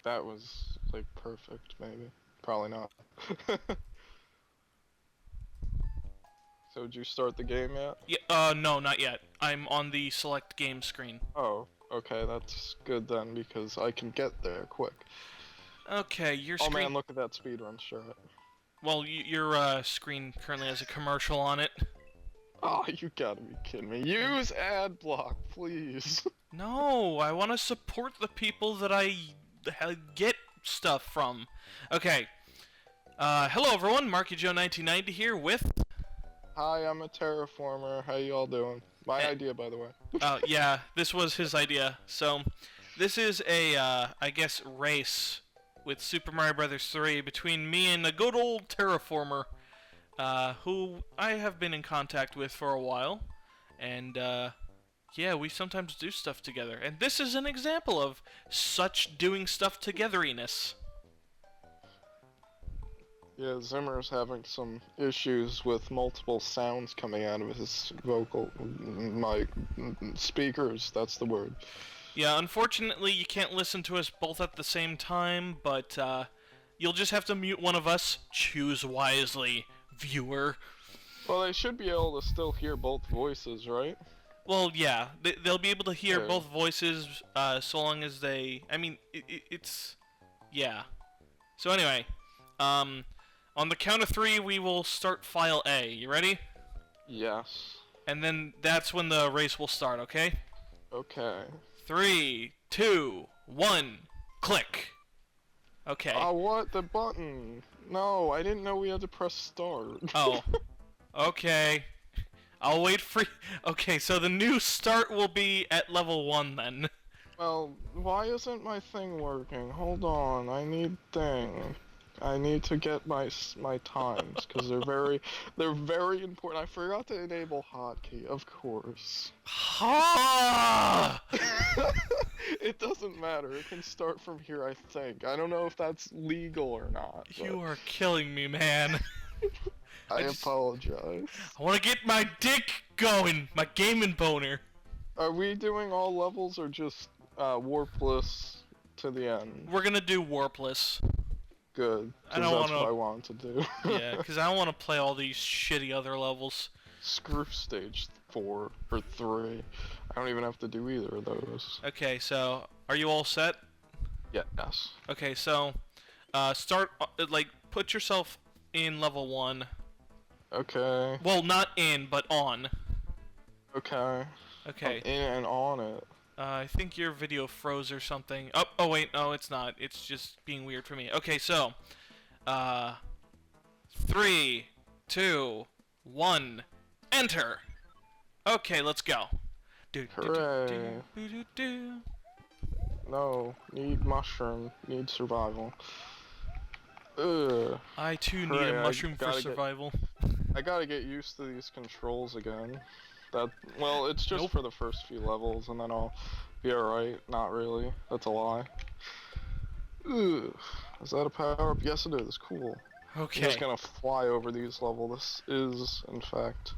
That was, like, perfect, maybe. Probably not. So, did you start the game yet? Yeah, no, not yet. I'm on the select game screen. Oh, okay, that's good then, because I can get there quick. Okay, your Oh screen... man, look at that speedrun shirt. Well, your screen currently has a commercial on it. Oh, you gotta be kidding me. Use ad block, please. No, I want to support the people that I get stuff from. Okay. Hello everyone, MarkyJoe1990 here with... Hi, I'm a terraformer. How you all doing? My idea, by the way. Yeah, this was his idea. So, this is a, I guess, race with Super Mario Bros. 3 between me and a good old terraformer, who I have been in contact with for a while. And, yeah, we sometimes do stuff together. And this is an example of such doing stuff togetheriness. Yeah, Zimmer's having some issues with multiple sounds coming out of his vocal mic speakers. That's the word. Yeah, unfortunately, you can't listen to us both at the same time, but you'll just have to mute one of us. Choose wisely, viewer. Well, they should be able to still hear both voices, right? Well, yeah, they'll be able to hear Yeah. both voices so long as they... I mean, it's... Yeah. So anyway, on the count of 3, we will start file A. You ready? Yes. And then that's when the race will start, okay? Okay. 3, 2, 1, click. Okay. Oh, what? The button? No, I didn't know we had to press start. Oh. Okay. I'll wait for... Okay, so the new start will be at level 1 then. Well, why isn't my thing working? Hold on, I need thing. I need to get my times because they're very important. I forgot to enable hotkey, of course. Ha! It doesn't matter. It can start from here, I think. I don't know if that's legal or not. You are killing me, man. I apologize. I want to get my dick going, my gaming boner. Are we doing all levels or just warpless to the end? We're gonna do warpless. Good. I don't That's what I wanted to do. Yeah, because I don't want to play all these shitty other levels. Screw stage 4 or 3. I don't even have to do either of those. Okay, so are you all set? Yes. Okay, so start like put yourself in level 1. Okay. Well, not in, but on. Okay. Okay. I'm in and on it. I think your video froze or something. Oh wait, no, it's not. It's just being weird for me. Okay, so 3, 2, 1, enter. Okay, let's go. Hooray. No, need mushroom, need survival. Ugh. I too need a mushroom for survival. I gotta get used to these controls again. Well, it's just for the first few levels, and then I'll be alright. Not really. That's a lie. Ugh. Is that a power-up? Yes, it is. Cool. Okay. I'm just gonna fly over these levels. This is, in fact,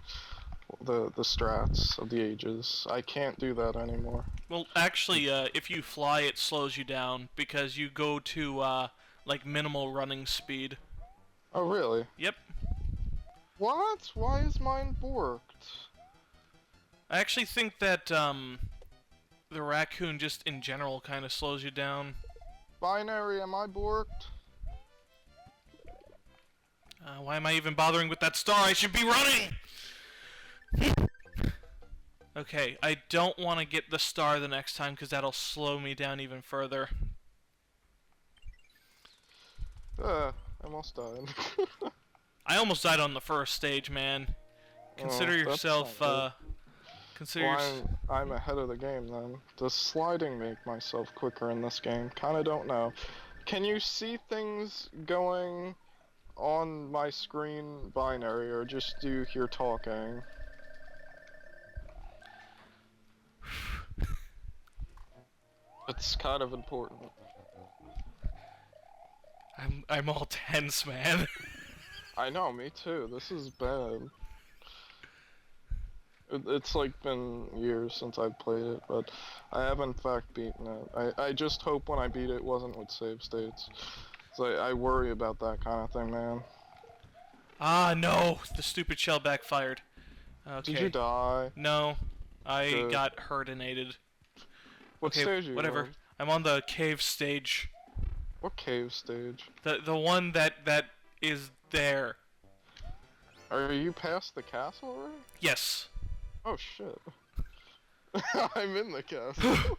the strats of the ages. I can't do that anymore. Well, actually, if you fly, it slows you down because you go to like minimal running speed. Oh, really? Yep. What? Why is mine borked? I actually think that the raccoon just in general kind of slows you down. Binary, am I borked? Why am I even bothering with that star? I should be running! Okay, I don't want to get the star the next time because that'll slow me down even further. I almost died. I almost died on the first stage, man. Consider yourself, I'm ahead of the game then. Does sliding make myself quicker in this game? Kinda don't know. Can you see things going on my screen binary, or just do you hear talking? It's kind of important. I'm all tense, man. I know, me too. This is bad. It's like been years since I've played it, but I have in fact beaten it. I just hope when I beat it wasn't with save states. 'Cause I worry about that kind of thing, man. Ah, no! The stupid shell backfired. Did you Okay. die? No. I Good. got hurtinated. What Okay, stage are you whatever. on? I'm on the cave stage. What cave stage? The one that is there. Are you past the castle already? Yes. Oh shit. I'm in the castle.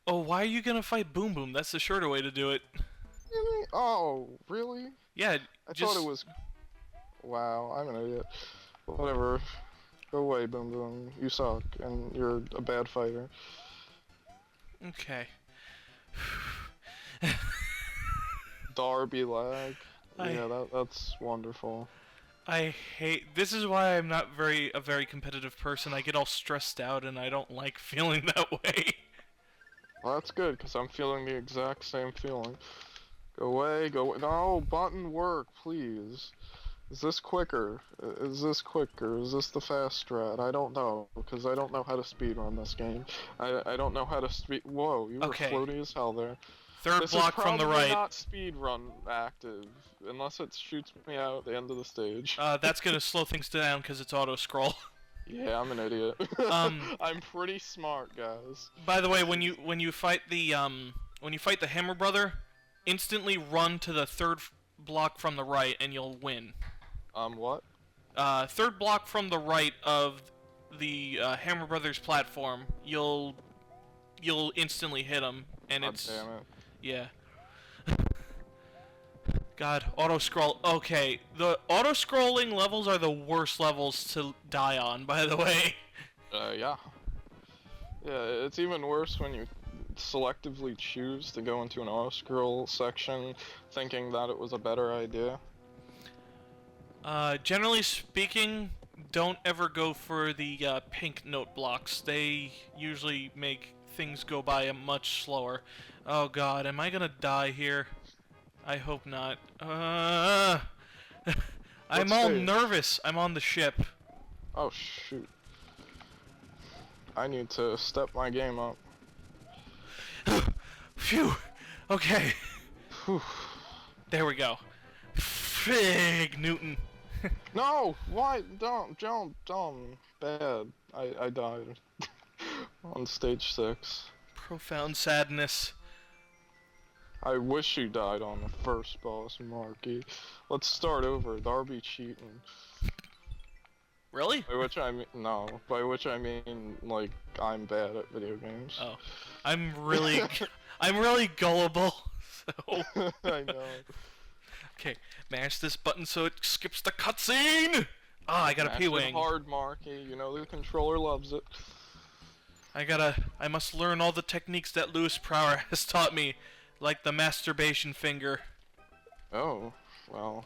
Oh, why are you gonna fight Boom Boom? That's the shorter way to do it. Really? Oh, really? Yeah, I just... thought it was... Wow, I'm an idiot. Whatever. Go away, Boom Boom. You suck, and you're a bad fighter. Okay. Darby lag. I- Yeah, that's wonderful. I hate... This is why I'm not a very competitive person. I get all stressed out and I don't like feeling that way. Well, that's good, because I'm feeling the exact same feeling. Go away, go away. No, button work, please. Is this quicker? Is this quicker? Is this the fast strat? I don't know, because I don't know how to speedrun this game. I don't know how to speed... Whoa, you were Okay. floaty as hell there. Third block from the right. This is probably not speedrun active, unless it shoots me out at the end of the stage. That's gonna slow things down because it's auto-scroll. Yeah, I'm an idiot. I'm pretty smart, guys. By the way, when you fight the Hammer Brother, instantly run to the third block from the right and you'll win. What? Third block from the right of the Hammer Brothers platform, you'll instantly hit him, and God it's... damn it. Yeah. God, auto-scroll. Okay, the auto-scrolling levels are the worst levels to die on, by the way. Yeah. Yeah, it's even worse when you selectively choose to go into an auto-scroll section thinking that it was a better idea. Generally speaking, don't ever go for the pink note blocks. They usually make things go by much slower. Oh god, am I gonna die here? I hope not. I'm all nervous. I'm on the ship. Oh shoot. I need to step my game up. Phew. Okay. Whew. There we go. Fig Newton. No! Why? Don't. Bad. I died. On stage 6. Profound sadness. I wish you died on the first boss, Marky. Let's start over. Darby cheating. Really? By which I mean, no. By which I mean, like, I'm bad at video games. Oh. I'm really gullible. So. I know. Okay, mash this button so it skips the cutscene! Ah, I got a P-Wing. Hard, Marky. You know the controller loves it. I must learn all the techniques that Lewis Prower has taught me, like the masturbation finger. Oh, well.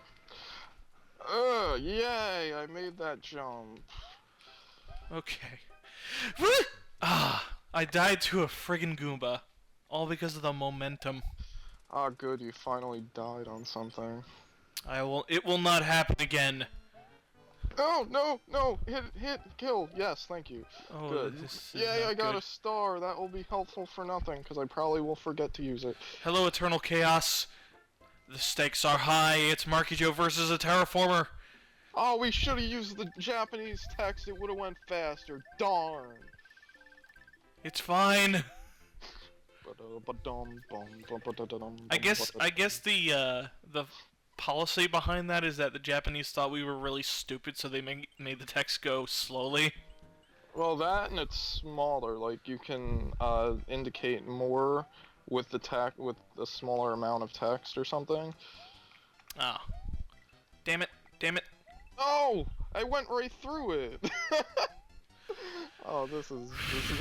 Yay! I made that jump. Okay. Ah, I died to a friggin' Goomba. All because of the momentum. Ah, good, you finally died on something. It will not happen again. Oh, no! Hit, kill! Yes, thank you. Oh, Good. this is Yay, not I got good. a star. That will be helpful for nothing, because I probably will forget to use it. Hello, Eternal Chaos. The stakes are high. It's MarkyJoe versus a terraformer. Oh, we should have used the Japanese text. It would have went faster. Darn. It's fine. I guess the policy behind that is that the Japanese thought we were really stupid, so they made the text go slowly. Well, that and it's smaller. Like you can indicate more with the with a smaller amount of text or something. Oh, damn it! Damn it! Oh, I went right through it. Oh, this is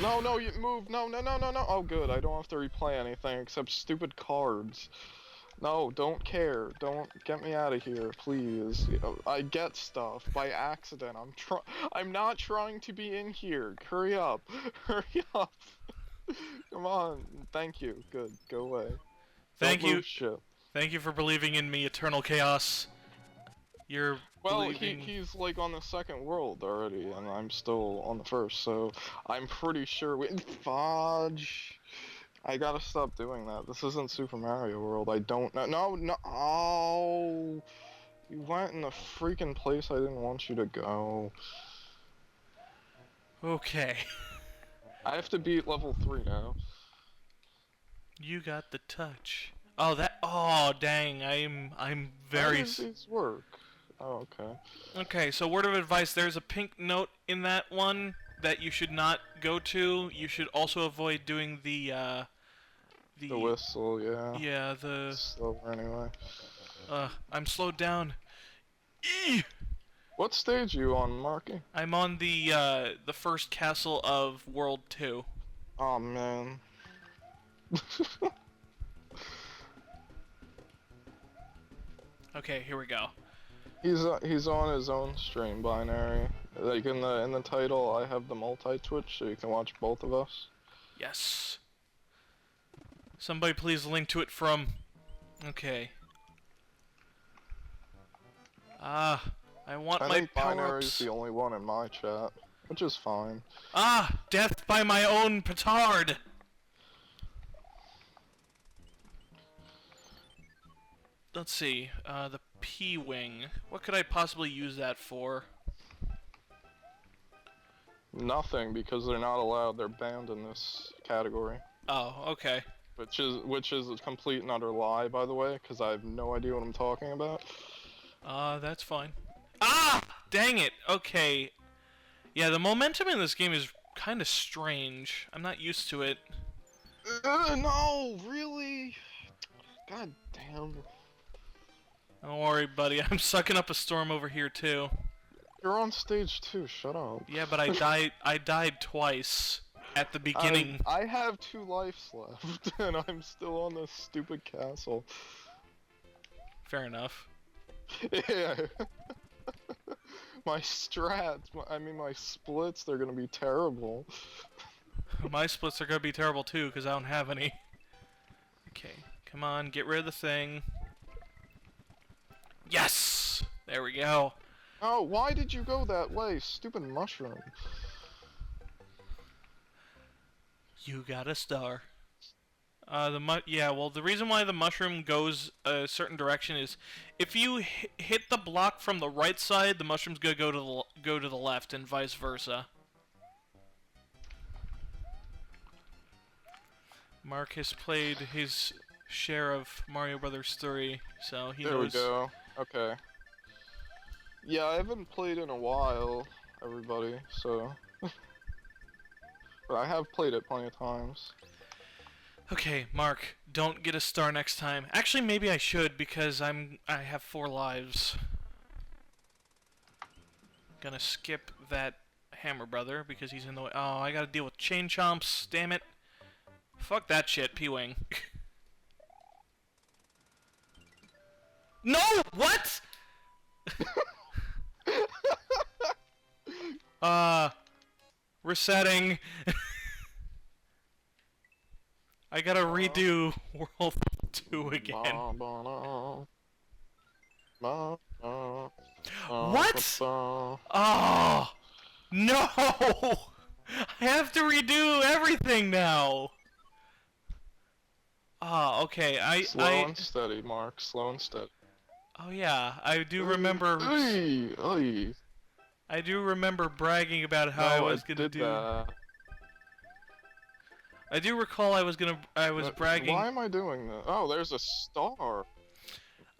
no, you move. No. Oh, good. I don't have to replay anything except stupid cards. No, don't care. Don't get me out of here, please. I get stuff by accident. I'm not trying to be in here. Hurry up. Hurry up. Come on. Thank you. Good. Go away. Thank Don't you. move shit. Thank you for believing in me, Eternal Chaos. You're Well, believing... he's like on the second world already, and I'm still on the first, so I'm pretty sure we... Fudge! I gotta stop doing that. This isn't Super Mario World. I don't know. No, no. Oh! You went in the freaking place I didn't want you to go. Okay. I have to beat level 3 now. You got the touch. Oh, that... Oh, dang. I'm very... How does this work? Oh, okay. Okay, so word of advice, there's a pink note in that one that you should not go to. You should also avoid doing the whistle, yeah. Yeah, the... Slower anyway. I'm slowed down. Eee! What stage are you on, Marky? I'm on the first castle of World 2. Oh man. Okay, here we go. He's on his own stream binary. Like in the title, I have the multi-twitch, so you can watch both of us. Yes. Somebody please link to it from... Okay. I want I my think binary's power-ups. the only one in my chat, which is fine. Death by my own petard! Let's see, the P-Wing. What could I possibly use that for? Nothing, because they're not allowed. They're banned in this category. Oh, okay. Which is a complete and utter lie, by the way, because I have no idea what I'm talking about. That's fine. Dang it! Okay. Yeah, the momentum in this game is kind of strange. I'm not used to it. No, really? God damn. Don't worry, buddy. I'm sucking up a storm over here, too. You're on stage 2, shut up. Yeah, but I died twice at the beginning. I have 2 lives left, and I'm still on this stupid castle. Fair enough. Yeah. My strats, I mean my splits, they're gonna be terrible. My splits are gonna be terrible, too, because I don't have any. Okay, come on, get rid of the thing. Yes! There we go. Oh, why did you go that way, stupid mushroom? You got a star. Yeah, well, the reason why the mushroom goes a certain direction is if you hit the block from the right side, the mushroom's gonna go to the left, and vice versa. Mark has played his share of Mario Brothers 3, so he knows. There we go. Okay. Yeah, I haven't played in a while, everybody, so... But I have played it plenty of times. Okay, Mark, don't get a star next time. Actually, maybe I should, because I have 4 lives. Gonna skip that Hammer Brother, because he's in the way. Oh, I gotta deal with Chain Chomps, damn it. Fuck that shit, P-Wing. No! What?! Resetting. I gotta redo World 2 again. What? Oh! No! I have to redo everything now! Oh, okay, Slow and steady, Mark. Slow and steady. Oh yeah, I do remember... I do remember bragging about how I was gonna do... That. I do recall I was bragging... Why am I doing that? Oh, there's a star!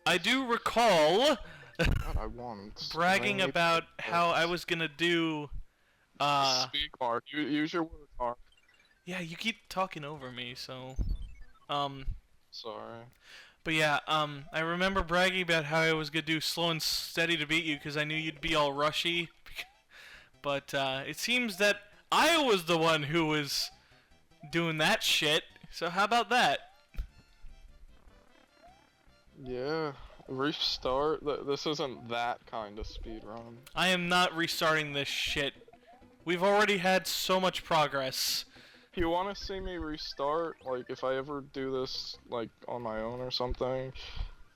I do recall... God, I want... bragging about how I was gonna do... Speak, Mark. Use your words, Mark. Yeah, you keep talking over me, so... Sorry. But yeah, I remember bragging about how I was gonna do slow and steady to beat you because I knew you'd be all rushy. But it seems that I was the one who was doing that shit. So how about that? Yeah, restart. This isn't that kind of speedrun. I am not restarting this shit. We've already had so much progress. If you want to see me restart, like if I ever do this like on my own or something,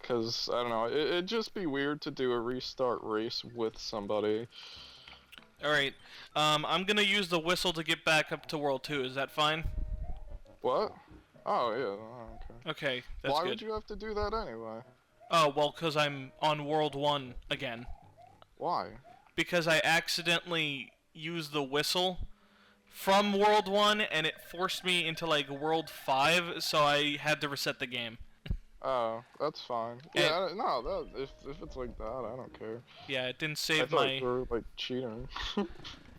Cause I don't know, it'd just be weird to do a restart race with somebody. Alright, I'm gonna use the whistle to get back up to World 2, is that fine? What? Oh yeah, oh, okay. Okay, that's Why good. would you have to do that anyway? Oh, well, because I'm on World 1 again. Why? Because I accidentally used the whistle from World 1, and it forced me into, like, World 5, so I had to reset the game. Oh, that's fine. And Yeah, no, that if it's like that, I don't care. yeah, it didn't I save thought my... you were like cheating.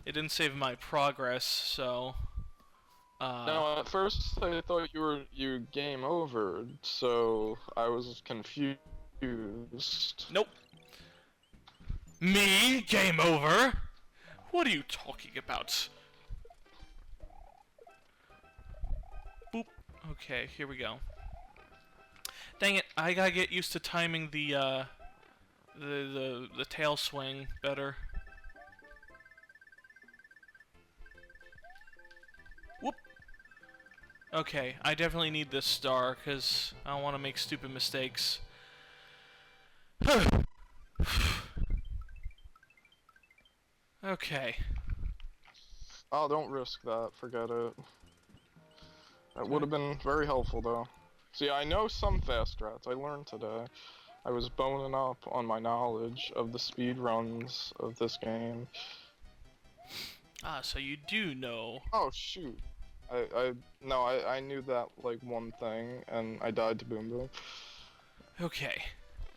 It didn't save my progress, so... No, at first I thought you game over, so I was confused. Nope. Me? Game over? What are you talking about? Boop. Okay, here we go. Dang it, I gotta get used to timing the tail swing better. Whoop. Okay, I definitely need this star, because I don't want to make stupid mistakes. Okay. Oh, don't risk that. Forget it. That would have been very helpful, though. See, I know some fast strats. I learned today. I was boning up on my knowledge of the speed runs of this game. Ah, so you do know. Oh shoot! I knew that like one thing, and I died to Boom Boom. Okay.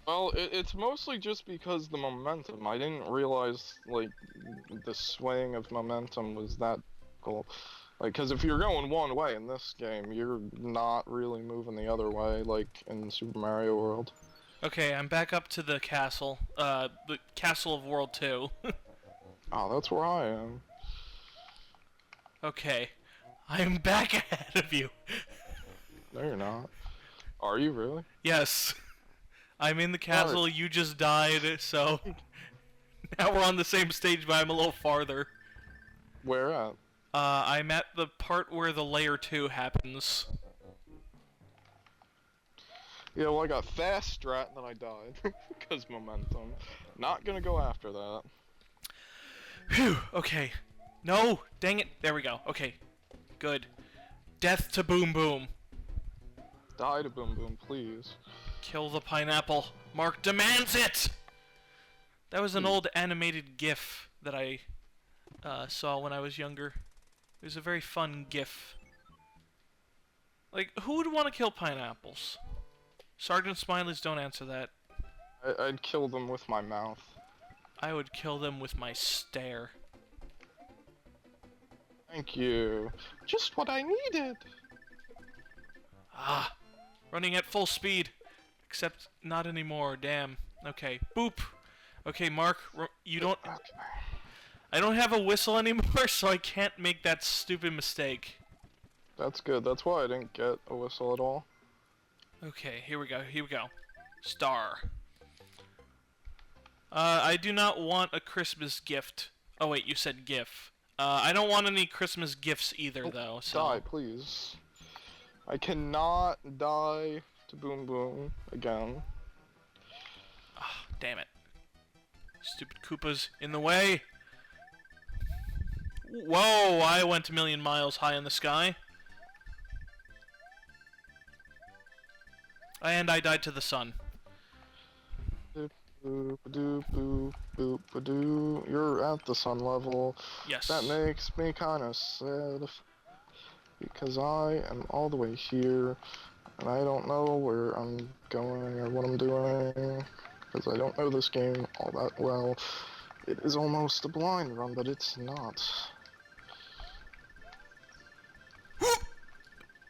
Well, it's mostly just because the momentum. I didn't realize, like, the swing of momentum was that cool. Like, because if you're going one way in this game, you're not really moving the other way, like in Super Mario World. Okay, I'm back up to the castle. The castle of World 2. Oh, that's where I am. Okay. I'm back ahead of you. No, you're not. Are you really? Yes. I'm in the castle, you just died, so... Now we're on the same stage, but I'm a little farther. Where at? I'm at the part where the layer 2 happens. Yeah, well, I got fast strat, and then I died. Because momentum. Not gonna go after that. Phew, okay. No! Dang it! There we go. Okay. Good. Death to Boom Boom. Die to Boom Boom, please. Kill the pineapple. Mark demands it! That was an old animated GIF that I saw when I was younger. It was a very fun GIF. Like, who would want to kill pineapples? Sergeant Smileys, don't answer that. I'd kill them with my mouth. I would kill them with my stare. Thank you. Just what I needed. Ah, running at full speed. Except not anymore, damn. Okay, boop. Okay, Mark, you don't... Okay. I don't have a whistle anymore, so I can't make that stupid mistake. That's good. That's why I didn't get a whistle at all. Okay, here we go, here we go. Star. I do not want a Christmas gift. Oh wait, you said GIF. I don't want any Christmas gifts either, though, so... Die, please. I cannot die to Boom Boom again. Ah, damn it. Stupid Koopas in the way. Whoa, I went a million miles high in the sky. And I died to the sun. Boop, doop, boop, boop, doo. You're at the sun level. Yes. That makes me kind of sad. Because I am all the way here. And I don't know where I'm going or what I'm doing. Because I don't know this game all that well. It is almost a blind run, but it's not.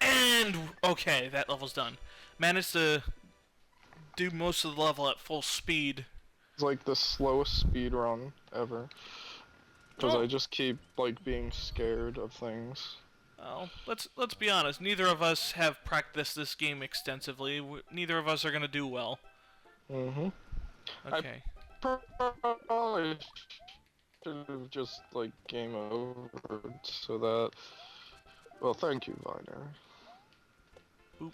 And, okay, that level's done. Managed to do most of the level at full speed. It's like the slowest speed run ever. Because Oh. I just keep, like, being scared of things. Well, let's be honest. Neither of us have practiced this game extensively. Neither of us are gonna do well. Mm-hmm. Okay. Probably should have just, like, game over so that... Well, thank you, Viner. Oop.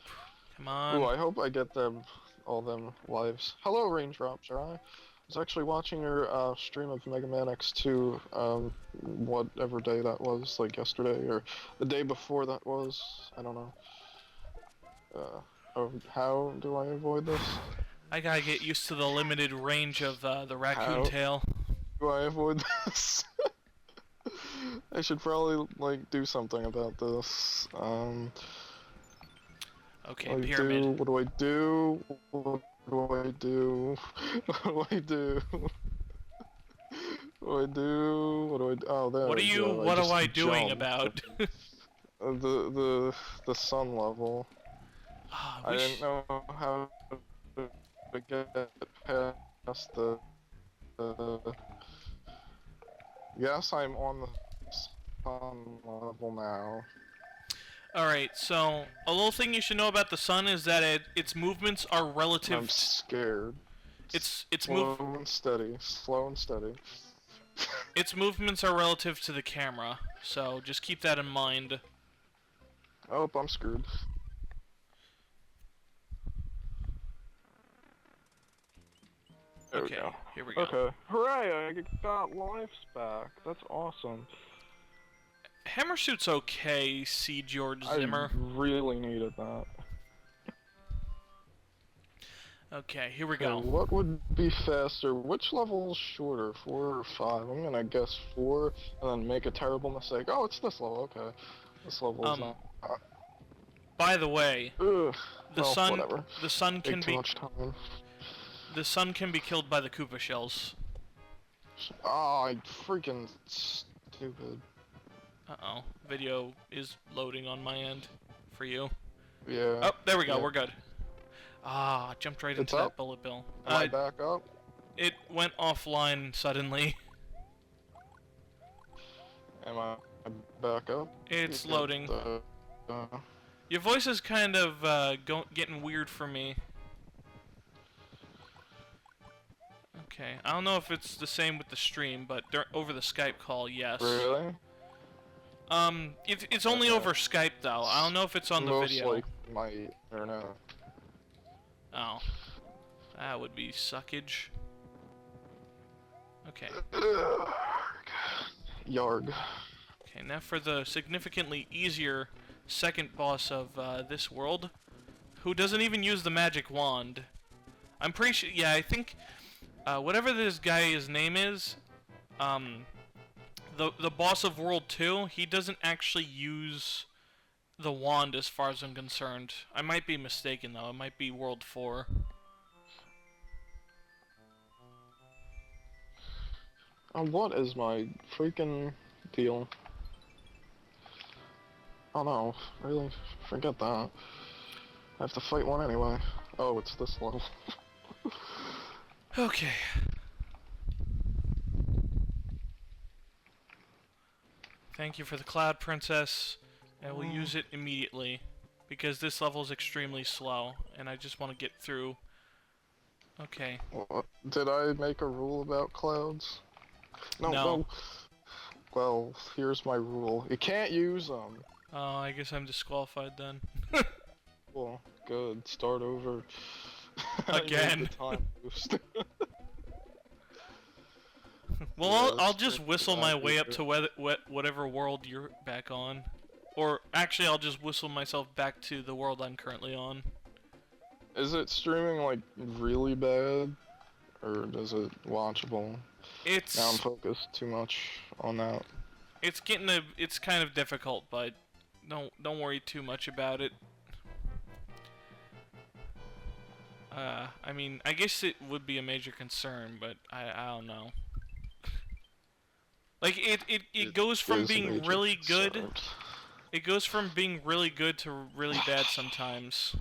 Come on. Ooh, I hope I get them all them lives. Hello, Raindrops, alright? I was actually watching your stream of Mega Man X2, whatever day that was, like yesterday, or the day before that was, I don't know. How do I avoid this? I gotta get used to the limited range of the raccoon How tail. do I avoid this? I should probably, like, do something about this. Okay, pyramid. What do I do? What do I do? What do I do? What do I do? What do I do? Oh, there What are we you? go. What am just I doing jumped. about? The sun level. Ah, I didn't know how to get past the. Yes, I'm on the sun level now. Alright, so a little thing you should know about the sun is that its movements are relative. I'm scared. Its Slow and steady. Slow and steady. its movements are relative to the camera, so just keep that in mind. Oh, I'm screwed. There Okay, we go. here we go. Okay. Hooray! I got lives back. That's awesome. Hammer suit's okay, C. George Zimmer. I really needed that. Okay, here we Okay, go. what would be faster? Which level is shorter? 4 or 5? I'm gonna guess 4, and then make a terrible mistake. Oh, it's this level. Okay, this level is not. By the way, Ugh. the Well, sun whatever. the sun can Take too be much time. the sun can be killed by the Koopa shells. Ah, I freaking stupid. Uh-oh. Video is loading on my end for you. Yeah. Oh, there we go. Yeah. We're good. Ah, jumped right into up? that bullet bill. Am I back up? It went offline suddenly. Am I back up? It's You loading. got, Your voice is kind of getting weird for me. Okay, I don't know if it's the same with the stream, but over the Skype call, yes. Really? It's only over Skype though. I don't know if it's on the video. Most like my internet. Oh, that would be suckage. Okay. Yarg. Okay, now for the significantly easier second boss of this world, who doesn't even use the magic wand. I'm pretty sure. Yeah, I think whatever this guy's name is, the boss of World 2, he doesn't actually use the wand as far as I'm concerned. I might be mistaken though. It might be World 4. What is my freaking deal? Oh no, really? Forget that. I have to fight one anyway. Oh, it's this level. Okay. Thank you for the Cloud Princess. I will use it immediately because this level is extremely slow and I just want to get through. Okay. What? Did I make a rule about clouds? No. No. Well, here's my rule. You can't use them. Oh, I guess I'm disqualified then. Well, good. Start over. Again. I made the time boost. Well, Yeah, I'll that's just pretty whistle my good. way up to whatever world you're back on. Or, actually, I'll just whistle myself back to the world I'm currently on. Is it streaming, like, really bad? Or is it watchable? It's... Now I'm focused too much on that. It's kind of difficult, but don't worry too much about it. I mean, I guess it would be a major concern, but I don't know. Like it goes from being really good. It goes from being really good to really bad sometimes.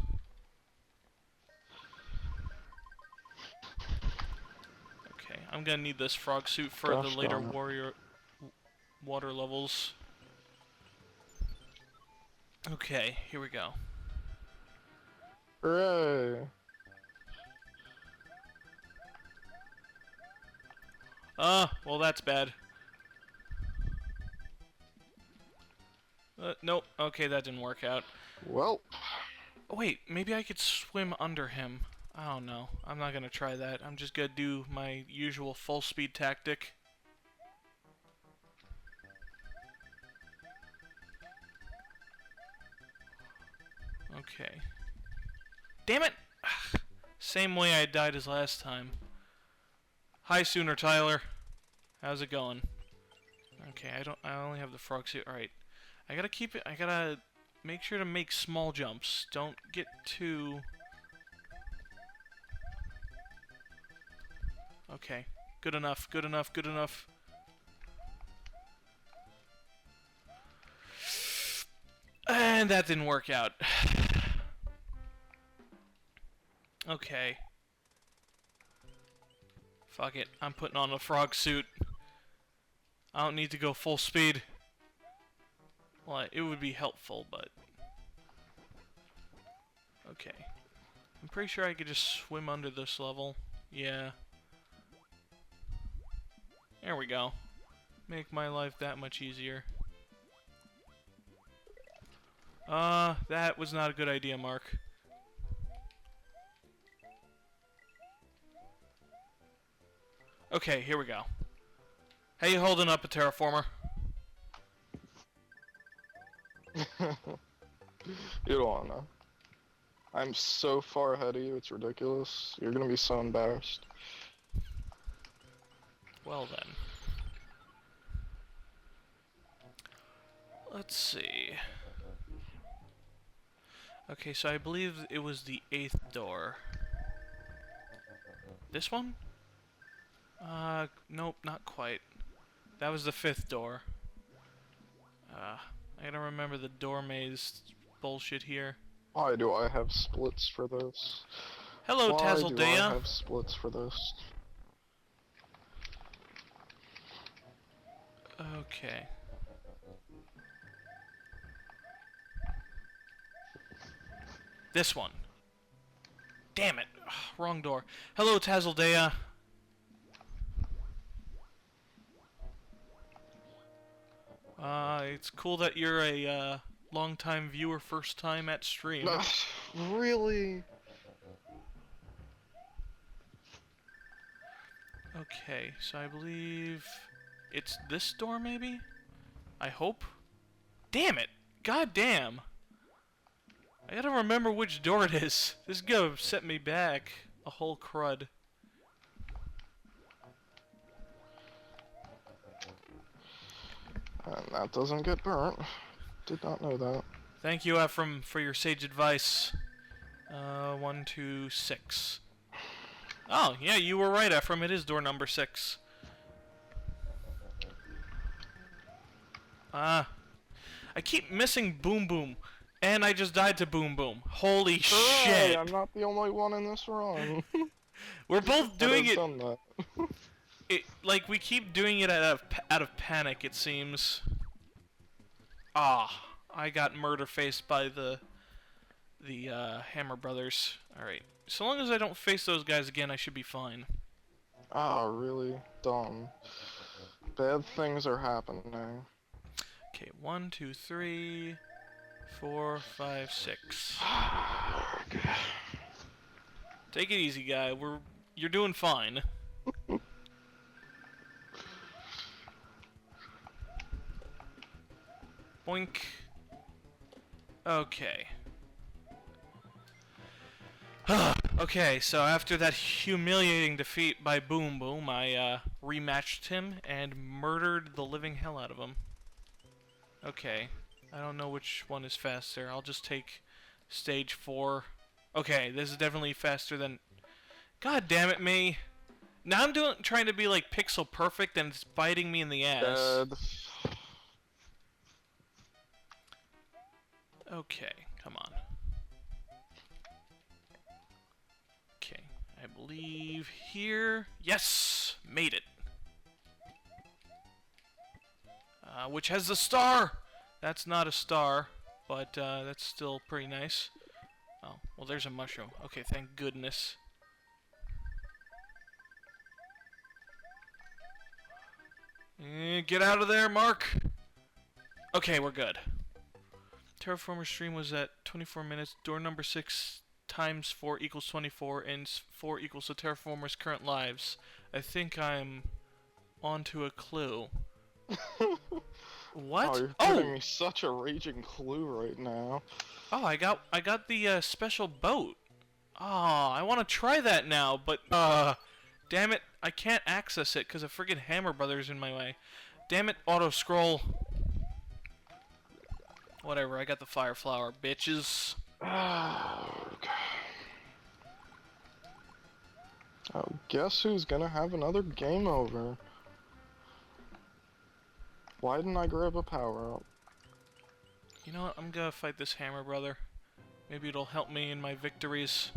Okay, I'm gonna need this frog suit for the later water levels. Okay, here we go. Hooray! Well that's bad. Nope. Okay, that didn't work out. Well, Oh, wait, maybe I could swim under him. I don't know. I'm not gonna try that. I'm just gonna do my usual full speed tactic. Okay. Damn it! Same way I died as last time. Hi, Sooner Tyler. How's it going? Okay, I only have the frog suit. Alright. I gotta keep it. I gotta make sure to make small jumps. Don't get too. Okay. Good enough, good enough, good enough. And that didn't work out. Okay. Fuck it. I'm putting on a frog suit. I don't need to go full speed. Well, it would be helpful, but... Okay. I'm pretty sure I could just swim under this level. Yeah. There we go. Make my life that much easier. That was not a good idea, Mark. Okay, here we go. How you holding up, a terraformer? You don't wanna know. I'm so far ahead of you, it's ridiculous. You're gonna be so embarrassed. Well then. Let's see. Okay, so I believe it was the 8th door. This one? Nope, not quite. That was the 5th door. I gotta remember the door maze bullshit here. Why do I have splits for this? Hello, Why do I Tazaldea. have splits for this? Okay. This one. Damn it. Ugh, wrong door. Hello, Tazaldea. It's cool that you're a long-time viewer, first time at stream. Really? Okay, so I believe it's this door, maybe? I hope? Damn it! God damn! I gotta remember which door it is. This is gonna set me back a whole crud. And that doesn't get burnt. Did not know that. Thank you, Ephraim, for your sage advice. 1, 2, 6. Oh, yeah, you were right, Ephraim. It is door number 6. I keep missing Boom Boom, and I just died to Boom Boom. Holy shit! I'm not the only one in this run. We're both doing it. Done that. Like we keep doing it out of panic. It seems. Ah, I got murder faced by the Hammer Brothers. All right. So long as I don't face those guys again, I should be fine. Ah, really dumb. Bad things are happening. Okay, 1, 2, 3, 4, 5, 6. Okay. Take it easy, guy. You're doing fine. Boink. Okay. Okay, so after that humiliating defeat by Boom Boom, I rematched him and murdered the living hell out of him. Okay. I don't know which one is faster. I'll just take stage 4. Okay, this is definitely faster than... God damn it, me! Now I'm trying to be like pixel perfect and it's biting me in the ass. Okay, come on. Okay, I believe here... Yes! Made it! Which has the star! That's not a star, but that's still pretty nice. Oh, well there's a mushroom. Okay, thank goodness. Get out of there, Mark! Okay, we're good. Terraformer stream was at 24 minutes. Door number 6 times 4 equals 24, and 4 equals the terraformer's current lives. I think I'm onto a clue. What? Oh, you're giving me such a raging clue right now. Oh, I got the special boat. Oh, I want to try that now, but damn it, I can't access it because a friggin' Hammer Brothers in my way. Damn it, auto scroll. Whatever, I got the fire flower, bitches. Okay. Oh, guess who's gonna have another game over? Why didn't I grab a power up? You know what? I'm gonna fight this Hammer Brother. Maybe it'll help me in my victories.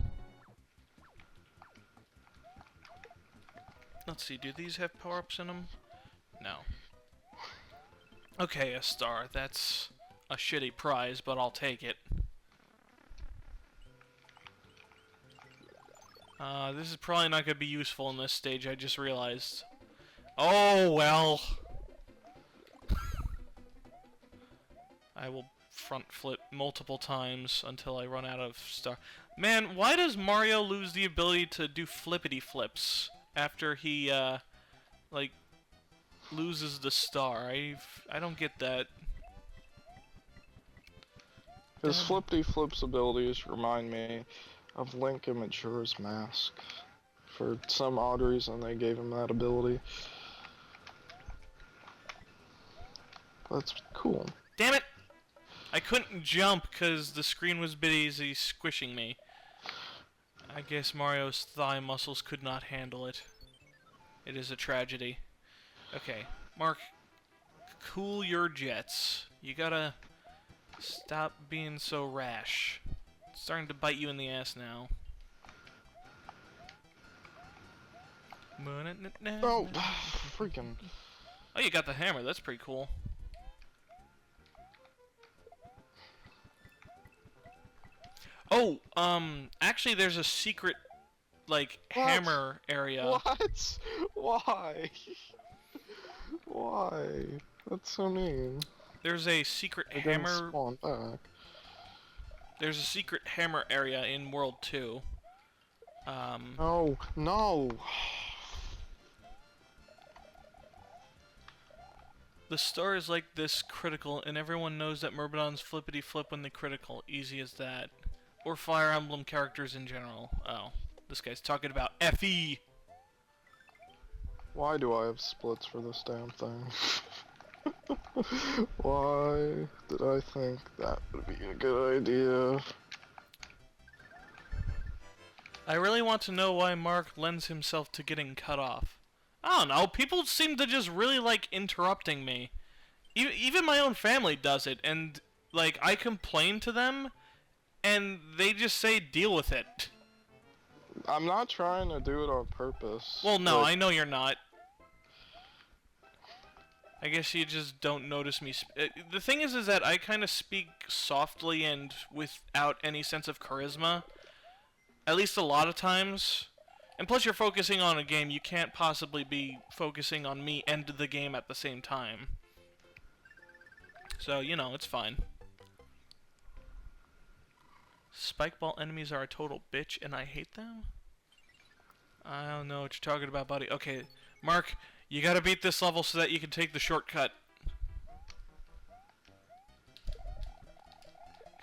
Let's see, do these have power-ups in them? No. Okay, a star. That's a shitty prize, but I'll take it. This is probably not gonna be useful in this stage, I just realized. Oh, well. I will front flip multiple times until I run out of star. Man, why does Mario lose the ability to do flippity flips after he, like, loses the star? I don't get that. His flippity flips abilities remind me of Link in Majora's Mask. For some odd reason, they gave him that ability. That's cool. Damn it! I couldn't jump because the screen was busy squishing me. I guess Mario's thigh muscles could not handle it. It is a tragedy. Okay, Mark, cool your jets. You gotta stop being so rash. It's starting to bite you in the ass now. Oh, freaking. Oh, you got the hammer. That's pretty cool. Oh, actually there's a secret, like, What? hammer area. What? Why? Why? That's so mean. There's a secret It didn't hammer. spawn back. There's a secret hammer area in World 2. No, no. The star is like this critical, and everyone knows that Myrmidons flippity flip when they critical. Easy as that. Or Fire Emblem characters in general. Oh, this guy's talking about FE. Why do I have splits for this damn thing? Why did I think that would be a good idea? I really want to know why Mark lends himself to getting cut off. I don't know, people seem to just really like interrupting me. Even my own family does it, and, like, I complain to them, and they just say, deal with it. I'm not trying to do it on purpose. Well, no, I know you're not. I guess you just don't notice me. The thing is that I kind of speak softly and without any sense of charisma. At least a lot of times. And plus you're focusing on a game, you can't possibly be focusing on me and the game at the same time. So, you know, it's fine. Spike ball enemies are a total bitch and I hate them? I don't know what you're talking about, buddy. Okay, Mark, you gotta beat this level so that you can take the shortcut.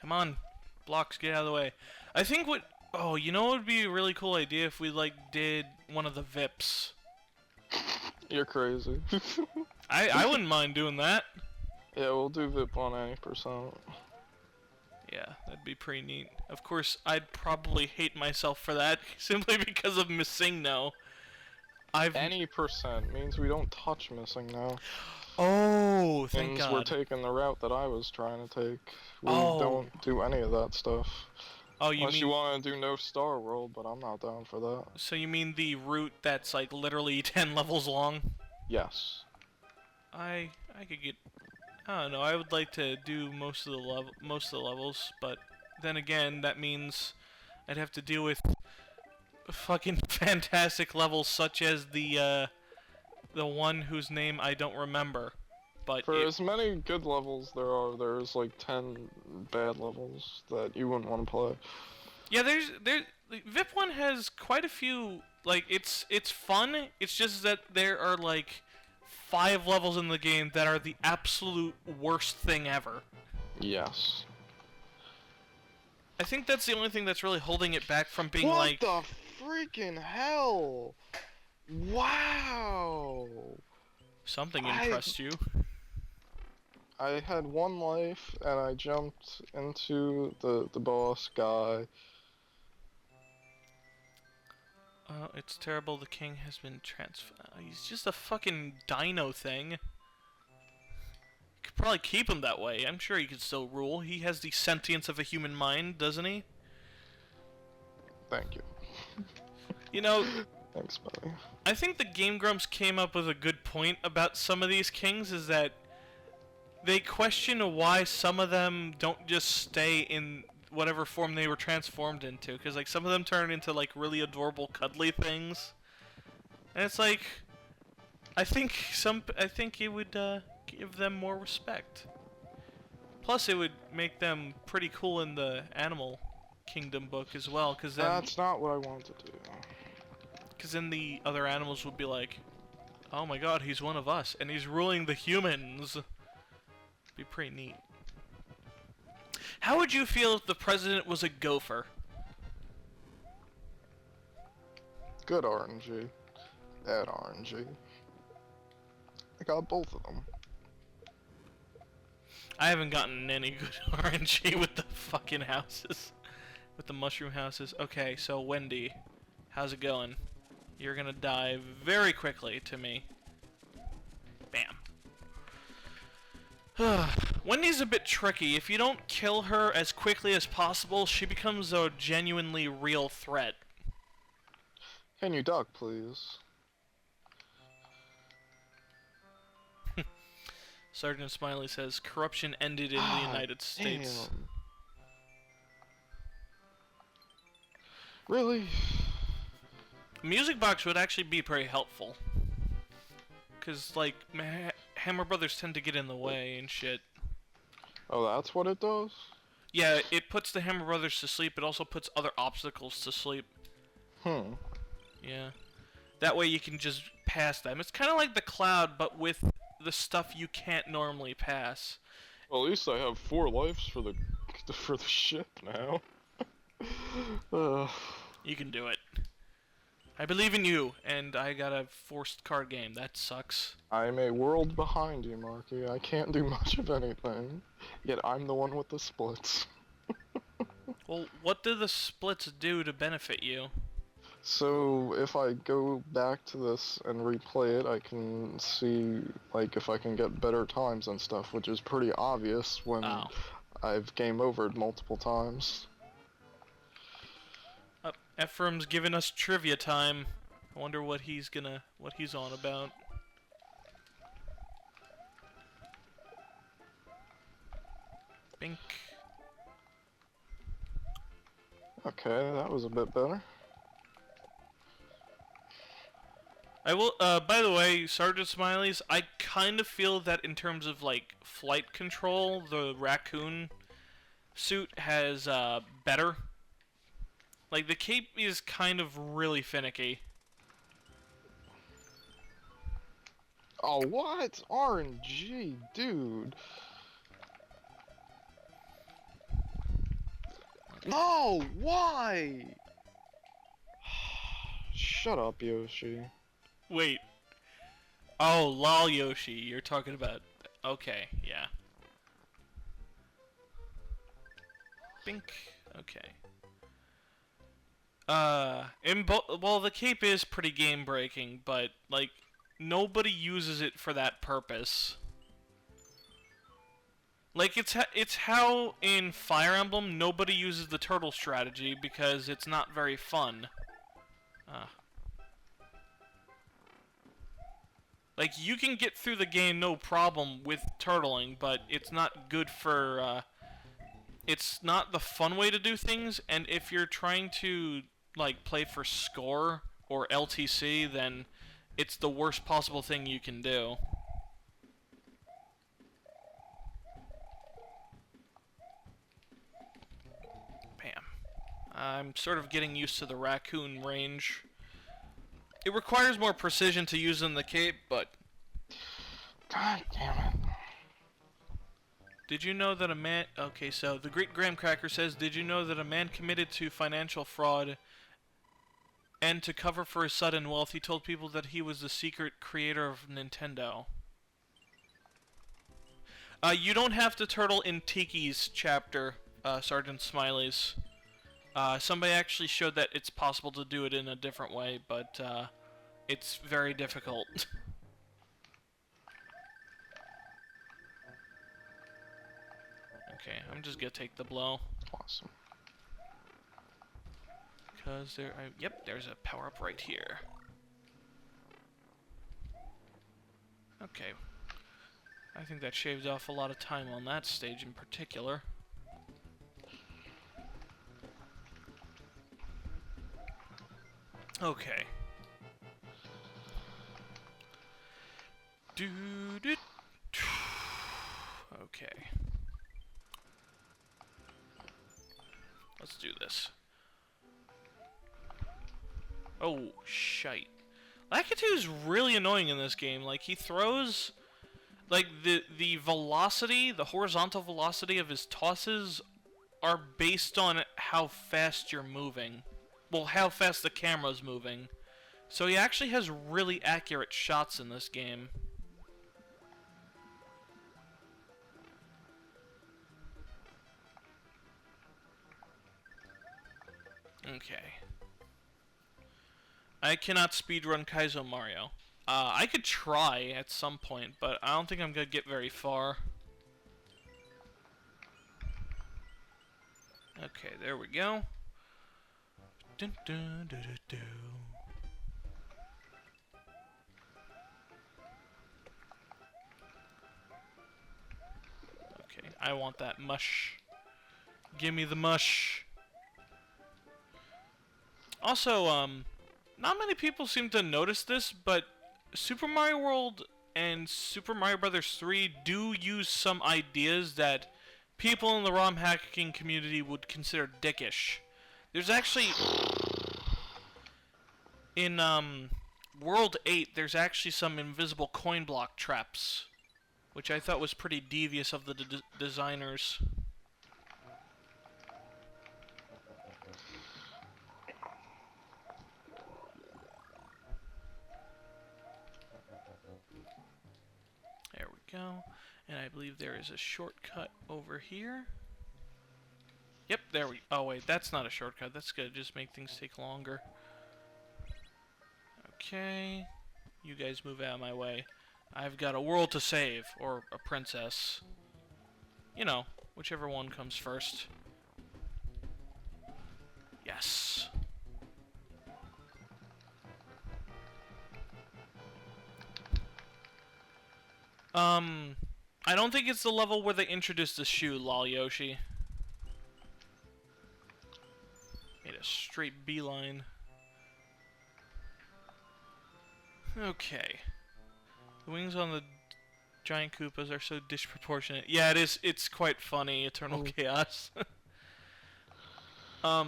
Come on. Blocks, get out of the way. I think what... Oh, you know what would be a really cool idea if we, like, did one of the VIPs? You're crazy. I wouldn't mind doing that. Yeah, we'll do VIP on 80%. Yeah, that'd be pretty neat. Of course, I'd probably hate myself for that, simply because of missing no. Any percent means we don't touch missing now. Oh, thank God. We're taking the route that I was trying to take. We Oh. don't do any of that stuff. Oh, you Unless mean... you want to do no Star World, but I'm not down for that. So you mean the route that's, like, literally 10 levels long? Yes. I could get... I don't know, I would like to do most of the levels, but then again, that means I'd have to deal with fucking fantastic levels such as the one whose name I don't remember. But for as many good levels there's like 10 bad levels that you wouldn't want to play. Yeah, VIP1 has quite a few. Like, it's fun. It's just that there are like 5 levels in the game that are the absolute worst thing ever. Yes. I think that's the only thing that's really holding it back from being what like. What the freaking hell? Wow. Something impressed you. I had 1 life and I jumped into the boss guy. Oh, it's terrible. The king has been he's just a fucking dino thing. You could probably keep him that way. I'm sure he could still rule. He has the sentience of a human mind, doesn't he? Thank you. You know... Thanks, buddy. I think the Game Grumps came up with a good point about some of these kings, is that they question why some of them don't just stay in whatever form they were transformed into, because like some of them turn into like really adorable cuddly things, and it's like I think it would give them more respect. Plus it would make them pretty cool in the Animal Kingdom book as well, because then that's not what I wanted to do. Because then the other animals would be like, oh my god, he's one of us, and he's ruling the humans. Be pretty neat. How would you feel if the president was a gopher? Good RNG. Bad RNG. I got both of them. I haven't gotten any good RNG with the fucking houses. With the mushroom houses. Okay, so Wendy, how's it going? You're gonna die very quickly to me. Bam. Wendy's a bit tricky. If you don't kill her as quickly as possible, she becomes a genuinely real threat. Can you duck, please? Sergeant Smiley says, corruption ended in the United States. Damn. Really? Music box would actually be pretty helpful. Because, like, Hammer Brothers tend to get in the way and shit. Oh, that's what it does? Yeah, it puts the Hammer Brothers to sleep. It also puts other obstacles to sleep. Yeah. That way you can just pass them. It's kind of like the Cloud, but with the stuff you can't normally pass. Well, at least I have 4 lives for the ship now. You can do it. I believe in you, and I got a forced card game. That sucks. I'm a world behind you, Marky. I can't do much of anything. Yet I'm the one with the splits. Well, what do the splits do to benefit you? So, if I go back to this and replay it, I can see, like, if I can get better times and stuff, which is pretty obvious when I've game overed multiple times. Ephraim's giving us trivia time. I wonder what he's on about. Bink. Okay, that was a bit better. I will, by the way, Sergeant Smiley's, I kind of feel that in terms of, like, flight control, the raccoon suit has, better. Like, the cape is kind of really finicky. Oh, what? RNG, dude. No, why? Shut up, Yoshi. Wait. Oh, lol Yoshi, you're talking about... Okay, yeah. Bink. Okay. Well, the cape is pretty game-breaking, but, like, nobody uses it for that purpose. Like, it's how in Fire Emblem nobody uses the turtle strategy because it's not very fun. Like, you can get through the game no problem with turtling, but it's not good for, it's not the fun way to do things, and if you're trying to, like, play for score or LTC, then it's the worst possible thing you can do. Bam. I'm sort of getting used to the raccoon range. It requires more precision to use in the cape, but... God damn it. Did you know that a man... Okay, so the Great Graham Cracker says, did you know that a man committed to financial fraud and to cover for his sudden wealth, he told people that he was the secret creator of Nintendo? You don't have to turtle in Tiki's chapter, Sergeant Smiley's. Somebody actually showed that it's possible to do it in a different way, but it's very difficult. Okay, I'm just gonna take the blow. Awesome. Because yep, there's a power-up right here. Okay. I think that shaved off a lot of time on that stage in particular. Okay. Okay. Let's do this. Oh, shite. Lakitu's really annoying in this game. Like, he throws... Like, the velocity, the horizontal velocity of his tosses are based on how fast you're moving. Well, how fast the camera's moving. So he actually has really accurate shots in this game. Okay. I cannot speedrun Kaizo Mario. I could try at some point, but I don't think I'm gonna get very far. Okay, there we go. Dun, dun, dun, dun, dun. Okay, I want that mush. Give me the mush. Also, not many people seem to notice this, but Super Mario World and Super Mario Bros. 3 do use some ideas that people in the ROM hacking community would consider dickish. There's actually... In, World 8, there's actually some invisible coin block traps, which I thought was pretty devious of the designers. There we go. And I believe there is a shortcut over here. Yep, there we... Oh, wait, that's not a shortcut. That's gonna just make things take longer. Okay. You guys move out of my way. I've got a world to save. Or a princess. You know, whichever one comes first. Yes. I don't think it's the level where they introduced the shoe, lol Yoshi. Made a straight beeline. Okay. The wings on the giant Koopas are so disproportionate. Yeah, it is. It's quite funny, Eternal Chaos. I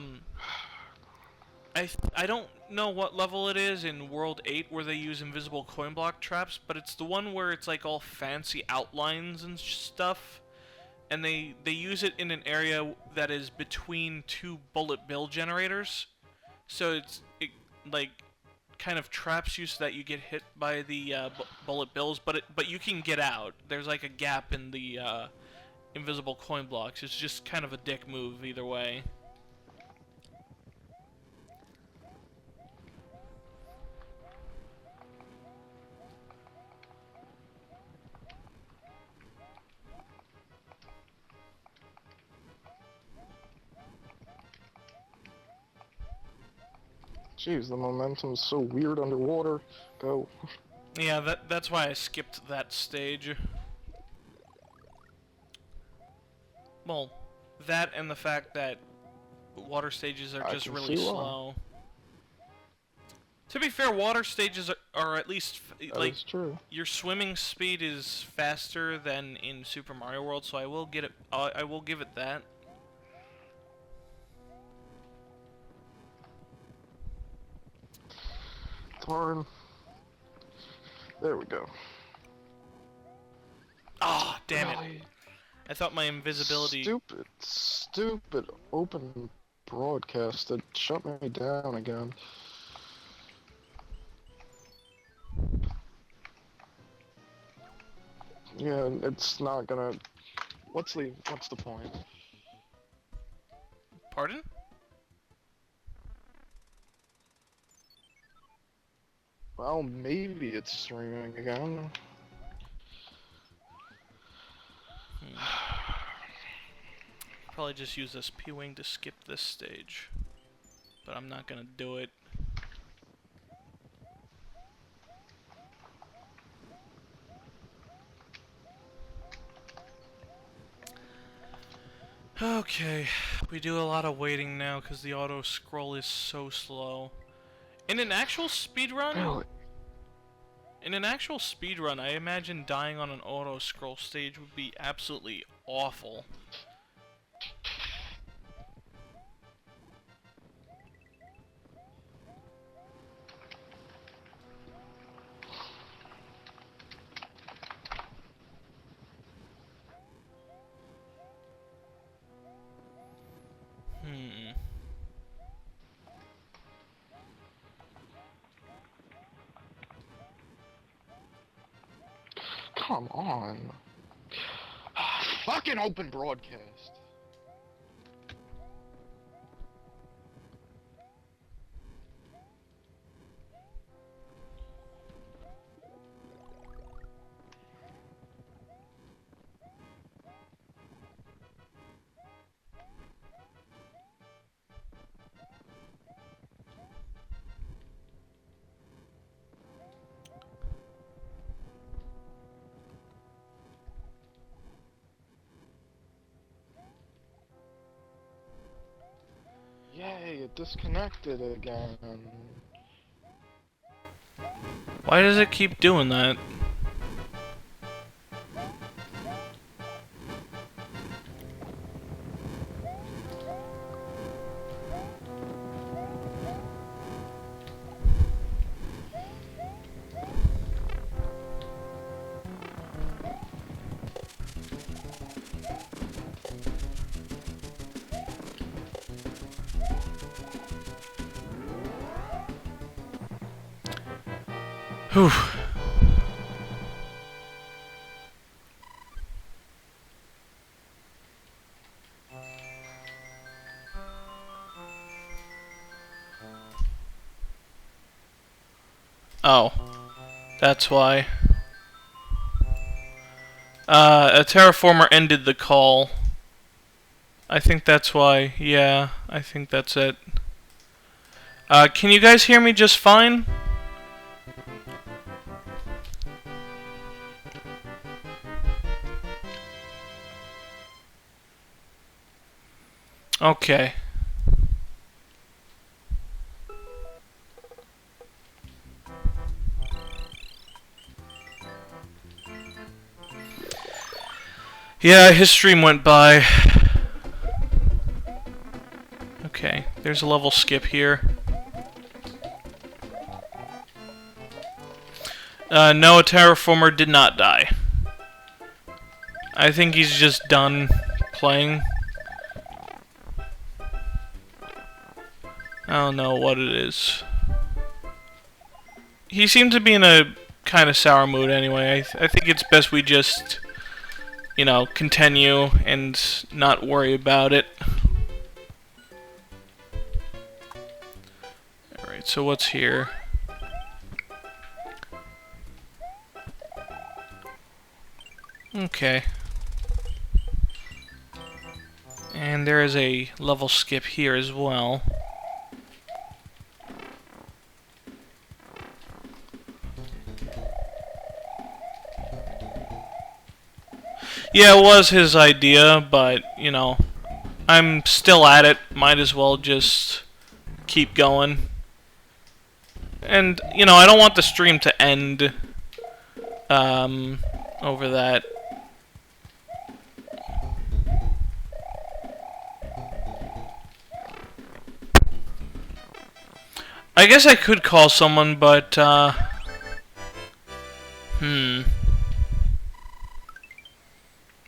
don't know what level it is in World 8 where they use invisible coin block traps, but it's the one where it's like all fancy outlines and stuff, and they use it in an area that is between two bullet bill generators, so it like kind of traps you so that you get hit by the bullet bills, but you can get out. There's like a gap in the invisible coin blocks. It's just kind of a dick move either way. Jeez, the momentum is so weird underwater. Go. Yeah, that's why I skipped that stage. Well, that and the fact that water stages are just really slow. To be fair, water stages are at least like true. Your swimming speed is faster than in Super Mario World, so I will get it. I will give it that. Darn. There we go. Ah, oh, damn it. Really? I thought my invisibility... Stupid open broadcast that shut me down again. Yeah, it's not gonna... What's the point? Pardon? Well, maybe it's streaming again. Probably just use this P-Wing to skip this stage. But I'm not gonna do it. Okay, we do a lot of waiting now because the auto scroll is so slow. In an actual speedrun? Really? In an actual speedrun, I imagine dying on an auto scroll stage would be absolutely awful. Come on. Fucking open broadcast. Yay, it disconnected again. Why does it keep doing that? Whew. Oh, that's why. A terraformer ended the call. I think that's why. Yeah, I think that's it. Can you guys hear me just fine? Okay. Yeah, his stream went by. Okay, there's a level skip here. No, a terraformer did not die. I think he's just done playing. I don't know what it is. He seemed to be in a kind of sour mood anyway. I think it's best we just, you know, continue and not worry about it. Alright, so what's here? Okay. And there is a level skip here as well. Yeah, it was his idea, but, you know, I'm still at it. Might as well just keep going. And, you know, I don't want the stream to end over that. I guess I could call someone, but, I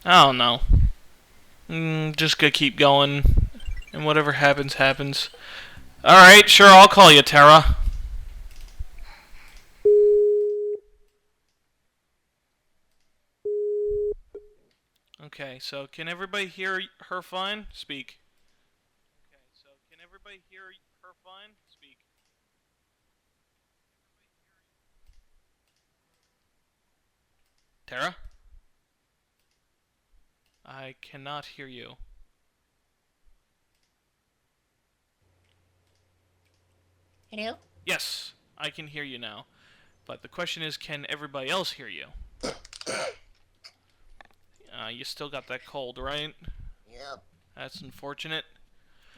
don't know. Just gonna keep going, and whatever happens, happens. Alright, sure, I'll call you, Terra. Okay, so can everybody hear her fine? Speak. Okay, so can everybody hear her fine? Speak. Terra? I cannot hear you. Hello? Yes, I can hear you now. But the question is, can everybody else hear you? You still got that cold, right? Yep. That's unfortunate.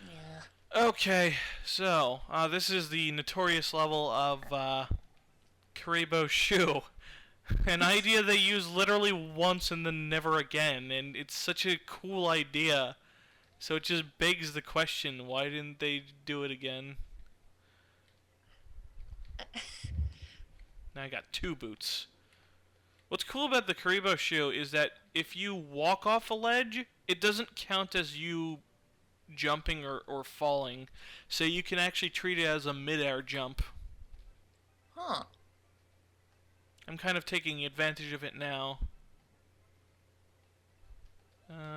Yeah. Okay, so, this is the notorious level of, Karibo Shoe. An idea they use literally once and then never again, and it's such a cool idea. So it just begs the question, why didn't they do it again? Now I got 2 boots. What's cool about the Karibo Shoe is that if you walk off a ledge, it doesn't count as you jumping or falling. So you can actually treat it as a mid-air jump. Huh. I'm kind of taking advantage of it now.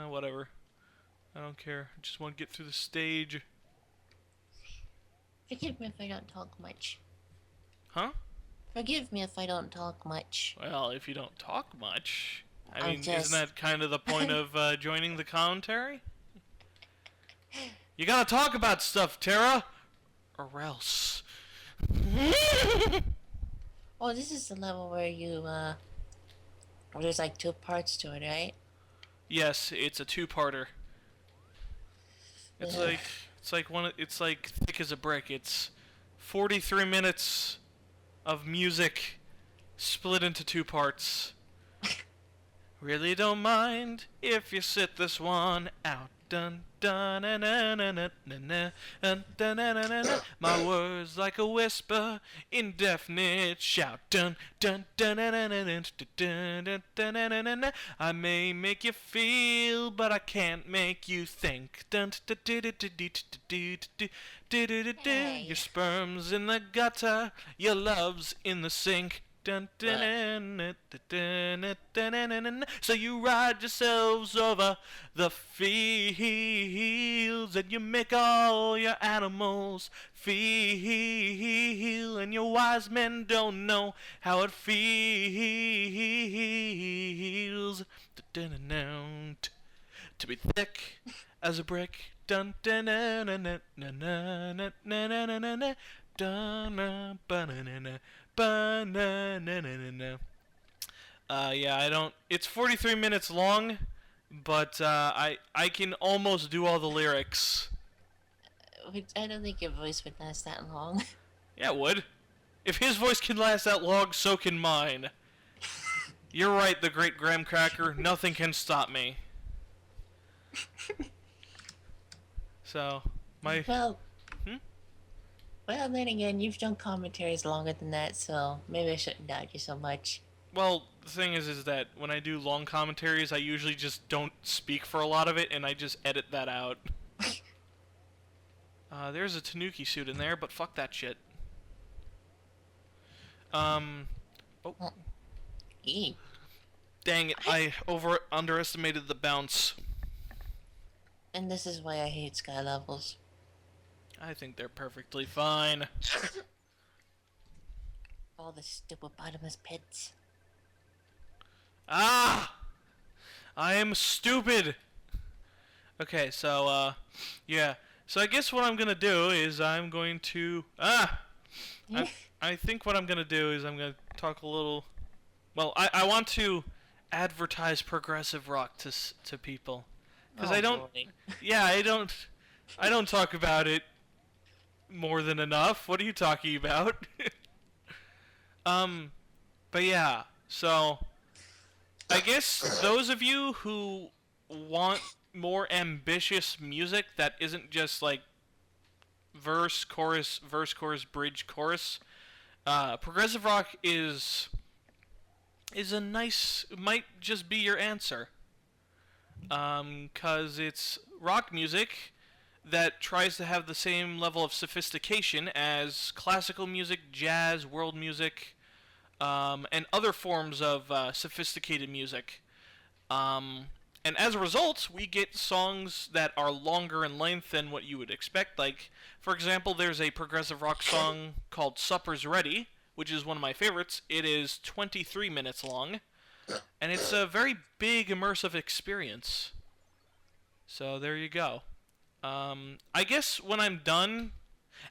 Whatever. I don't care. I just want to get through the stage. Forgive me if I don't talk much. Huh? Forgive me if I don't talk much. Well, if you don't talk much, I I'm mean, just- isn't that kind of the point of joining the commentary? You gotta talk about stuff, Terra, or else. Oh, this is the level where you, where there's like 2 parts to it, right? Yes, it's a 2-parter. It's Ugh. it's like thick as a brick. It's 43 minutes of music split into 2 parts. Really don't mind if you sit this one out. Dun dun na na na na na na dun na na na na. My words like a whisper, indefinite shout. Dun dun dun na na na na dun dun dun na na na na. I may make you feel, but I can't make you think. Dun dun dun dun dun dun dun dun. Your sperm's in the gutter, your love's in the sink. Dun, dun, dun, dun, dun, dun, dun, dun, dun, dun. So you ride yourselves over the fields and you make all your animals feel, and your wise men don't know how it feels. Dun, dun, dun, to be thick as a brick. Dun, dun, dun, dun, dun, dun, dun, dun, dun, dun, dun, dun. Dun, dun, ba-na-na-na. Yeah, I don't. It's 43 minutes long, but I can almost do all the lyrics. I don't think your voice would last that long. Yeah, it would. If his voice can last that long, so can mine. You're right, the great graham cracker. Nothing can stop me. So, my. Well, well, then again, you've done commentaries longer than that, so maybe I shouldn't doubt you so much. Well, the thing is that when I do long commentaries, I usually just don't speak for a lot of it, and I just edit that out. There's a Tanuki suit in there, but fuck that shit. Oh. Eee. Dang it, I underestimated the bounce. And this is why I hate sky levels. I think they're perfectly fine. All the stupid bottomless pits. Ah! I am stupid! Okay, so, yeah. So I guess what I'm gonna do is I'm going to... I think what I'm gonna do is I'm gonna talk a little... Well, I want to advertise progressive rock to people. Because I don't... Boy. Yeah, I don't talk about it more than enough. What are you talking about? But yeah, so I guess those of you who want more ambitious music that isn't just like verse, chorus, bridge, chorus. Progressive rock is a nice, might just be your answer. 'Cause it's rock music that tries to have the same level of sophistication as classical music, jazz, world music, and other forms of sophisticated music. And as a result, we get songs that are longer in length than what you would expect. Like, for example, there's a progressive rock song called Supper's Ready, which is one of my favorites. It is 23 minutes long, and it's a very big immersive experience. So there you go. I guess when I'm done...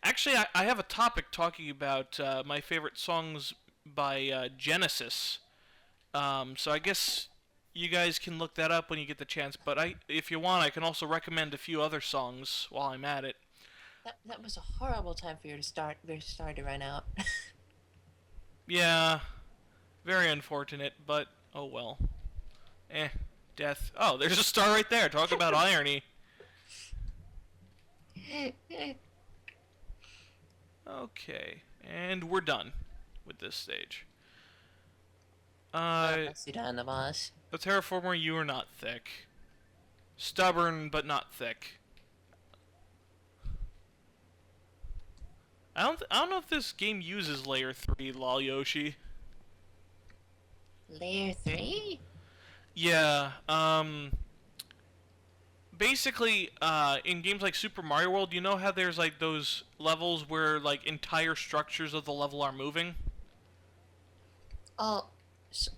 Actually, I have a topic talking about my favorite songs by Genesis. So I guess you guys can look that up when you get the chance. But if you want, I can also recommend a few other songs while I'm at it. That was a horrible time for your star to run out. Yeah, very unfortunate, but oh well. Death. Oh, there's a star right there. Talk about irony. Okay, and we're done with this stage. Sit down, the boss. The terraformer, you are not thick. Stubborn, but not thick. I don't know if this game uses layer 3, lol Yoshi. Layer 3? Yeah, basically, in games like Super Mario World, you know how there's like those levels where like entire structures of the level are moving? Oh, so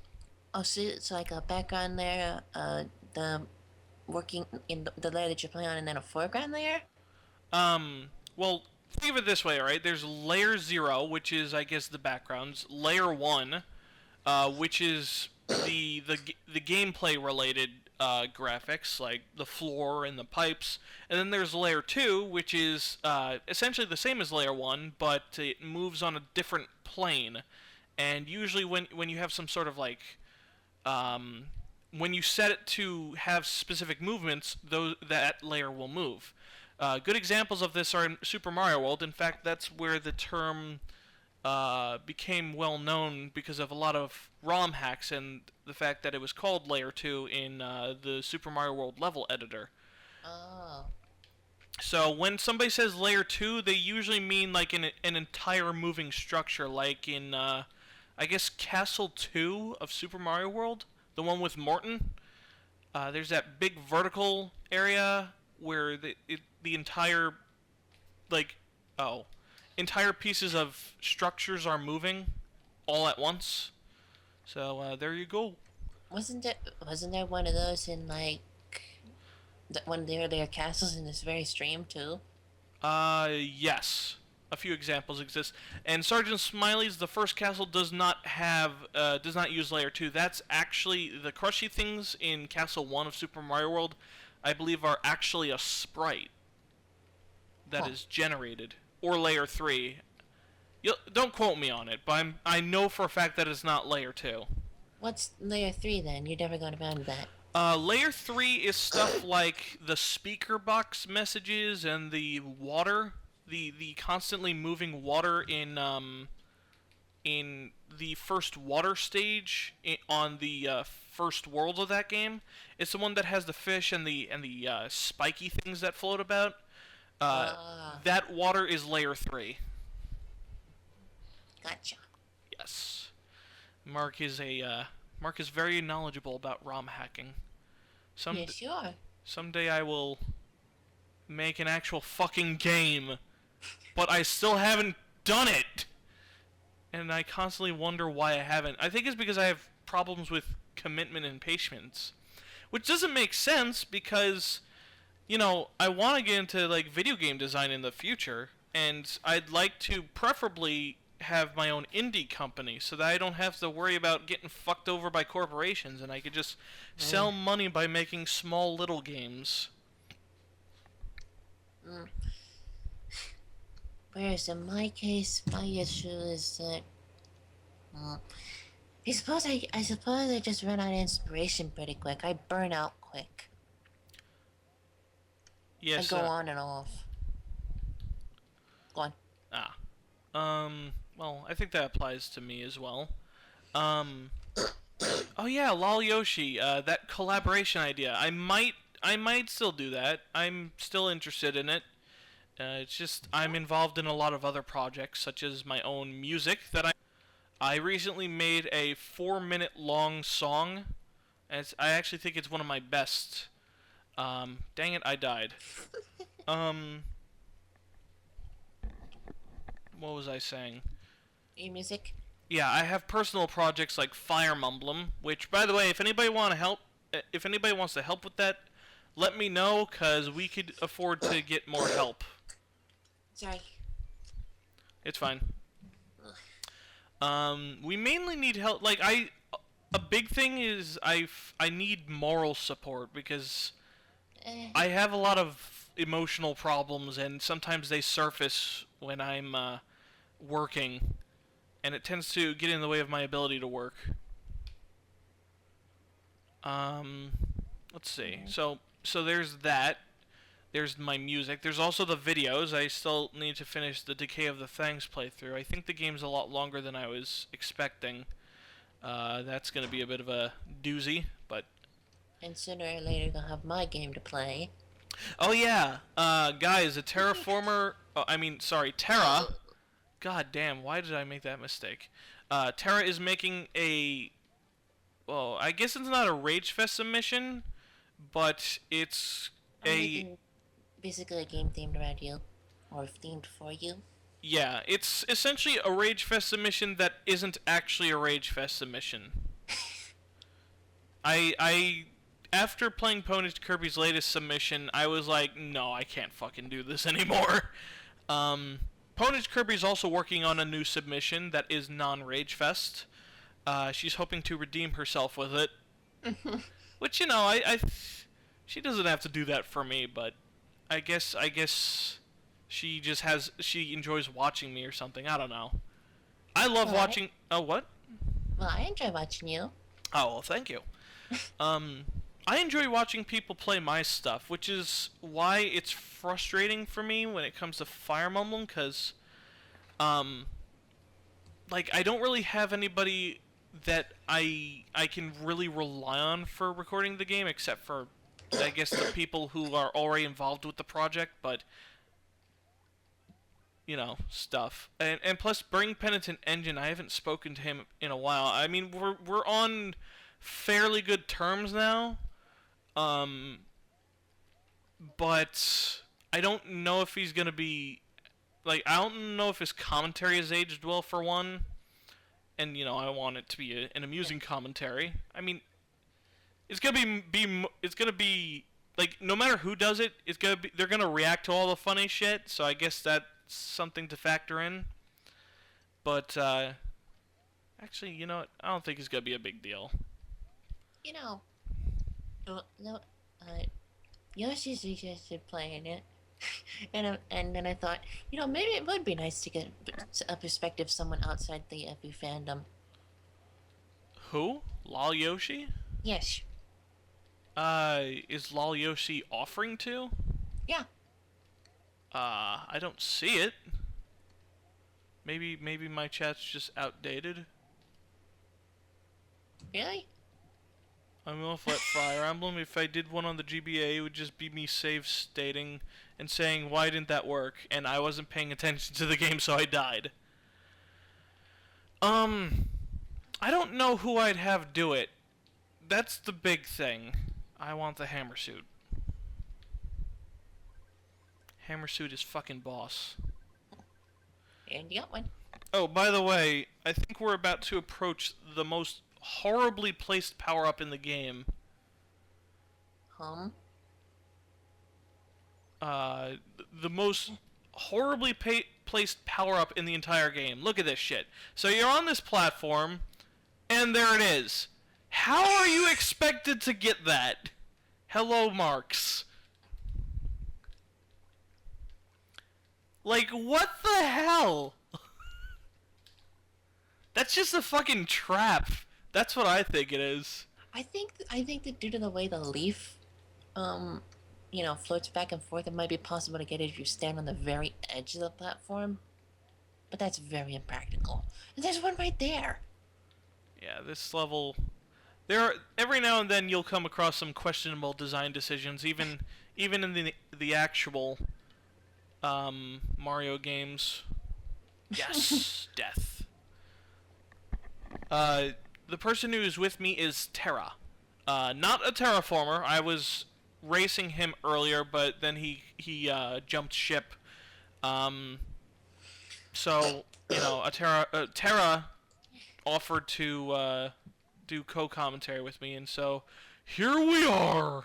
it's like a background layer, the working in the layer that you're playing on, and then a foreground layer? Well, think of it this way, right? There's layer 0, which is, I guess, the backgrounds. Layer 1, which is the gameplay related graphics, like the floor and the pipes. And then there's layer 2, which is essentially the same as layer 1, but it moves on a different plane. And usually when you have some sort of like when you set it to have specific movements, that layer will move. Good examples of this are in Super Mario World. In fact, that's where the term became well known because of a lot of ROM hacks and the fact that it was called Layer 2 in the Super Mario World level editor. Oh. So when somebody says Layer 2, they usually mean like an entire moving structure, like in, I guess, Castle 2 of Super Mario World, the one with Morton. There's that big vertical area where the entire, like, entire pieces of structures are moving all at once. So there you go. Wasn't there one of those in like one of the earlier castles in this very stream too? Yes. A few examples exist. And Sergeant Smiley's the first castle does not use layer 2. That's actually the crushy things in Castle 1 of Super Mario World, I believe, are actually a sprite that is generated, or layer 3. Don't quote me on it, but I know for a fact that it's not layer 2. What's layer 3 then? You're never going to find that. Layer 3 is stuff like the speaker box messages and the water, the constantly moving water in the first water stage on the first world of that game. It's the one that has the fish and the spiky things that float about. That water is layer 3. Gotcha. Yes. Mark is very knowledgeable about ROM hacking. Yes, you are. Someday I will make an actual fucking game, but I still haven't done it. And I constantly wonder why I haven't. I think it's because I have problems with commitment and patience, which doesn't make sense because, you know, I want to get into like video game design in the future, and I'd like to preferably have my own indie company so that I don't have to worry about getting fucked over by corporations, and I could just sell money by making small little games. Whereas in my case, my issue is that I suppose I just run out of inspiration pretty quick. I burn out quick. Yes. I go on and off. Well, I think that applies to me as well. Um, oh yeah, Lol Yoshi, that collaboration idea. I might still do that. I'm still interested in it. It's just I'm involved in a lot of other projects, such as my own music that I recently made a 4-minute long song. And I actually think it's one of my best. Dang it, I died. Um, what was I saying? Your music? Yeah, I have personal projects like Fire Emblem, which, by the way, if anybody wants to help with that, let me know, cause we could afford to get more help. Sorry. It's fine. We mainly need help. Like a big thing is I need moral support because I have a lot of emotional problems, and sometimes they surface when I'm working, and it tends to get in the way of my ability to work. Let's see. So there's that. There's my music. There's also the videos. I still need to finish the Decay of the Fangs playthrough. I think the game's a lot longer than I was expecting. That's going to be a bit of a doozy, but... And sooner or later they'll have my game to play. Oh yeah! Guys, a terraformer... Terra... God damn, why did I make that mistake? Terra is making a... Well, I guess it's not a Rage Fest submission, but it's Basically a game themed around you. Or themed for you. Yeah, it's essentially a Rage Fest submission that isn't actually a Rage Fest submission. After playing Pony Kirby's latest submission, I was like, no, I can't fucking do this anymore. Pony Kirby's also working on a new submission that is non-Rage Fest. She's hoping to redeem herself with it. Which, you know, she doesn't have to do that for me, but I guess she enjoys watching me or something. I don't know. I love watching... Oh, what? Well, I enjoy watching you. Oh, well, thank you. I enjoy watching people play my stuff, which is why it's frustrating for me when it comes to Fire Emblem, because, like, I don't really have anybody that I can really rely on for recording the game, except for, I guess, the people who are already involved with the project, but... You know, stuff. And plus, Bring Penitent Engine, I haven't spoken to him in a while. I mean, we're on fairly good terms now. But I don't know if he's gonna be... Like, I don't know if his commentary has aged well, for one. And, you know, I want it to be an amusing commentary. I mean, it's gonna be... Like, no matter who does it, they're gonna react to all the funny shit, so I guess that's something to factor in. But, actually, you know what? I don't think it's gonna be a big deal. You know, Yoshi suggested playing it, and then I thought, you know, maybe it would be nice to get a perspective of someone outside the FU fandom. Who? Lol Yoshi? Yes. Is Lol Yoshi offering to? Yeah. I don't see it. Maybe my chat's just outdated. Really? I'm off at Fire Emblem. If I did one on the GBA, it would just be me save stating and saying, why didn't that work? And I wasn't paying attention to the game, so I died. I don't know who I'd have do it. That's the big thing. I want the hammer suit. Hammer suit is fucking boss. And you got one. Oh, by the way, I think we're about to approach the most horribly placed power-up in the game. The most horribly placed power-up in the entire game. Look at this shit. So you're on this platform, and there it is. How are you expected to get that? Hello, Marks. Like, what the hell? That's just a fucking trap. That's what I think it is. I think that due to the way the leaf, you know, floats back and forth, it might be possible to get it if you stand on the very edge of the platform. but that's very impractical. And there's one right there. Yeah, this level... every now and then you'll come across some questionable design decisions, even in the actual Mario games. Yes, death. The person who is with me is Terra. Not a terraformer. I was racing him earlier, but then he jumped ship. So Terra offered to do co-commentary with me, and so here we are.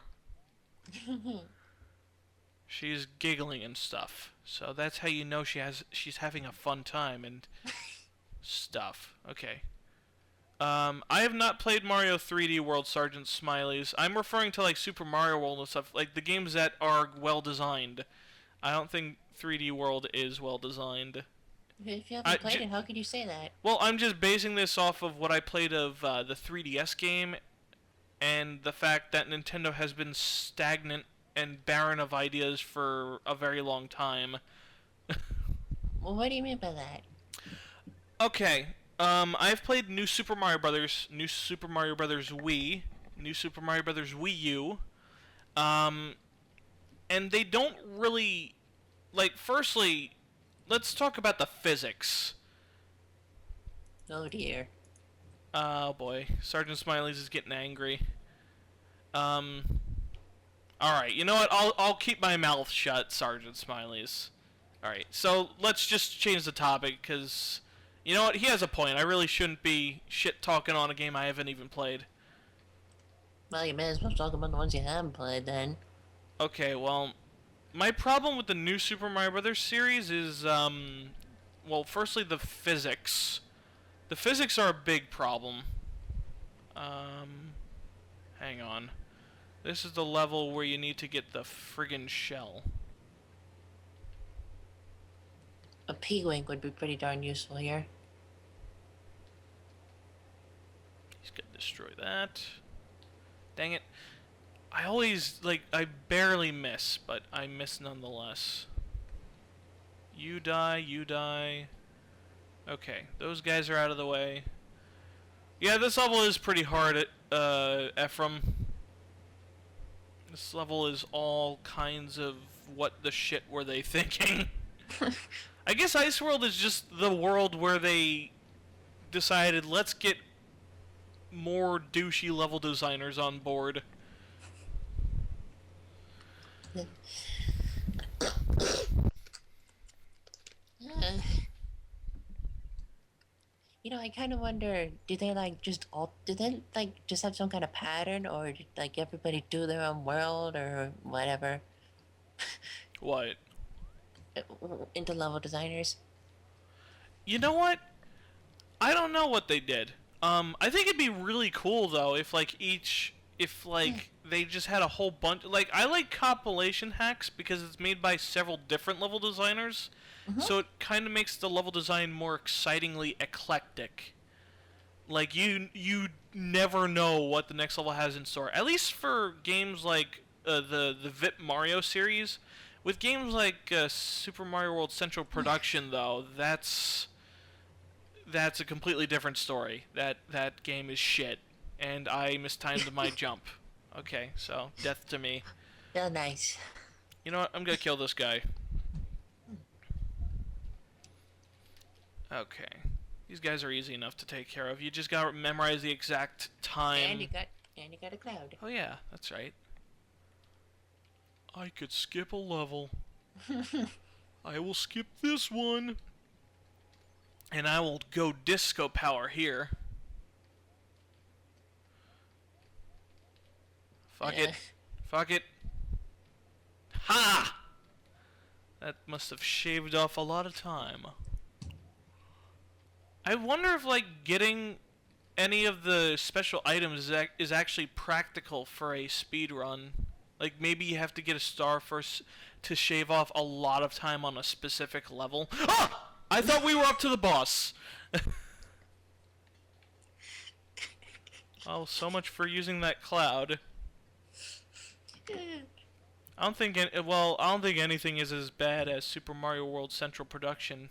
She's giggling and stuff, so that's how you know she's having a fun time and stuff. Okay. I have not played Mario 3D World Sergeant Smiley's. I'm referring to like Super Mario World and stuff, like the games that are well designed. I don't think 3D World is well designed. If you haven't played it, how could you say that? Well, I'm just basing this off of what I played of the 3DS game, and the fact that Nintendo has been stagnant and barren of ideas for a very long time. Well, what do you mean by that? Okay, I've played New Super Mario Brothers, New Super Mario Brothers Wii, New Super Mario Brothers Wii U, and they don't really, like, firstly, let's talk about the physics. Oh dear. Oh boy, Sergeant Smiley's is getting angry. Alright, you know what, I'll keep my mouth shut, Sergeant Smiley's. Alright, so let's just change the topic, because, you know what, he has a point. I really shouldn't be shit-talking on a game I haven't even played. Well, you may as well talk about the ones you haven't played, then. Okay, well, my problem with the New Super Mario Brothers series is, well, firstly, the physics. The physics are a big problem. Hang on. This is the level where you need to get the friggin' shell. A P-Wing would be pretty darn useful here. He's gonna destroy that. Dang it. I always, like, I barely miss, but I miss nonetheless. You die, you die. Okay, those guys are out of the way. Yeah, this level is pretty hard, Ephraim. This level is all kinds of what the shit were they thinking. I guess Ice World is just the world where they decided, let's get more douchey level designers on board. You know, I kind of wonder, do they just have some kind of pattern, or did like everybody do their own world or whatever? What? Into level designers. You know what? I don't know what they did. I think it'd be really cool though if they just had a whole bunch. Like, I like compilation hacks because it's made by several different level designers. So it kind of makes the level design more excitingly eclectic. Like, you never know what the next level has in store. At least for games like the VIP Mario series. With games like Super Mario World Central Production, though, that's a completely different story. That game is shit, and I mistimed my jump. Okay, so death to me. Oh, nice. You know what? I'm gonna kill this guy. Okay. These guys are easy enough to take care of. You just gotta memorize the exact time. And you got a cloud. Oh yeah, that's right. I could skip a level. I will skip this one. And I will go disco power here. Fuck it. Fuck it. Ha! That must have shaved off a lot of time. I wonder if, like, getting any of the special items is actually practical for a speed run. Like, maybe you have to get a star first to shave off a lot of time on a specific level. Ah! I thought we were up to the boss. Oh, so much for using that cloud. I don't think anything is as bad as Super Mario World Central Production.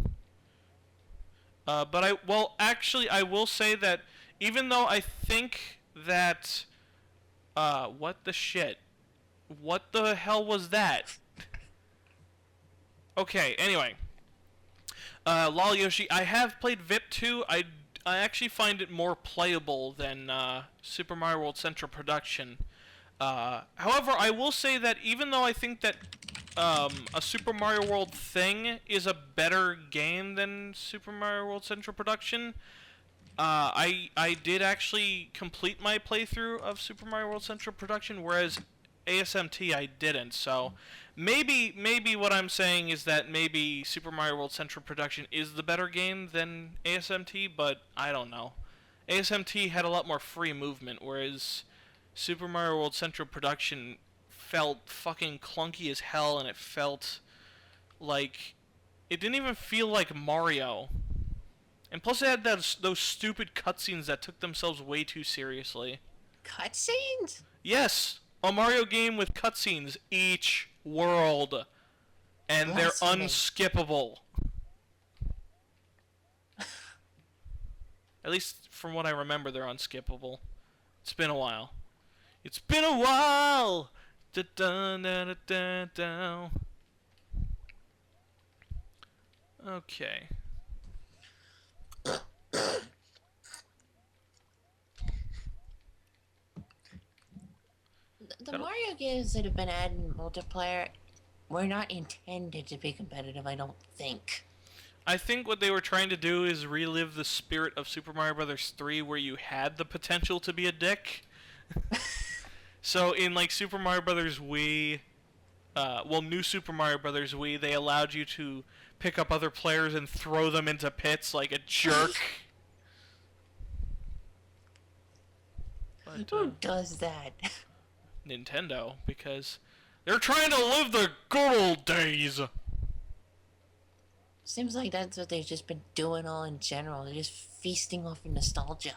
Actually, I will say that even though I think that, what the shit? What the hell was that? Okay, anyway. Lol Yoshi, I have played VIP 2. I actually find it more playable than, Super Mario World Central Production. However, I will say that even though I think that a Super Mario World thing is a better game than Super Mario World Central Production, I did actually complete my playthrough of Super Mario World Central Production, whereas ASMT I didn't. So maybe what I'm saying is that maybe Super Mario World Central Production is the better game than ASMT, but I don't know. ASMT had a lot more free movement, whereas Super Mario World Central Production felt fucking clunky as hell, and it felt like it didn't even feel like Mario. And plus it had those stupid cutscenes that took themselves way too seriously. Cutscenes? Yes, a Mario game with cutscenes each world, and they're unskippable. At least from what I remember, they're unskippable. It's been a while. It's been a while. Da da da da da da. Okay. The Mario games that have been added in multiplayer were not intended to be competitive, I don't think. I think what they were trying to do is relive the spirit of Super Mario Bros. 3, where you had the potential to be a dick. So in like Super Mario Bros. Wii, New Super Mario Bros. Wii, they allowed you to pick up other players and throw them into pits like a jerk. But, who does that? Nintendo, because they're trying to live the good old days. Seems like that's what they've just been doing all in general. They're just feasting off of nostalgia.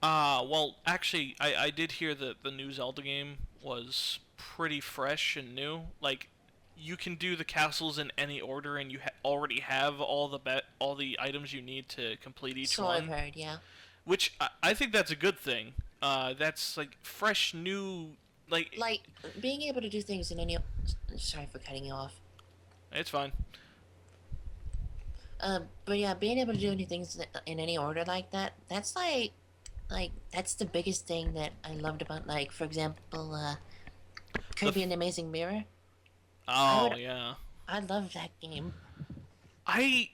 Well, actually, I did hear that the new Zelda game was pretty fresh and new. Like, you can do the castles in any order, and you already have all the items you need to complete each one. So I've heard, yeah. Which I think that's a good thing. That's like fresh, new, like being able to do things in any. Sorry for cutting you off. It's fine. But yeah, being able to do anything in any order like that, that's like that's the biggest thing that I loved about, like, for example, Kirby and the Amazing Mirror. Oh, yeah. I love that game. I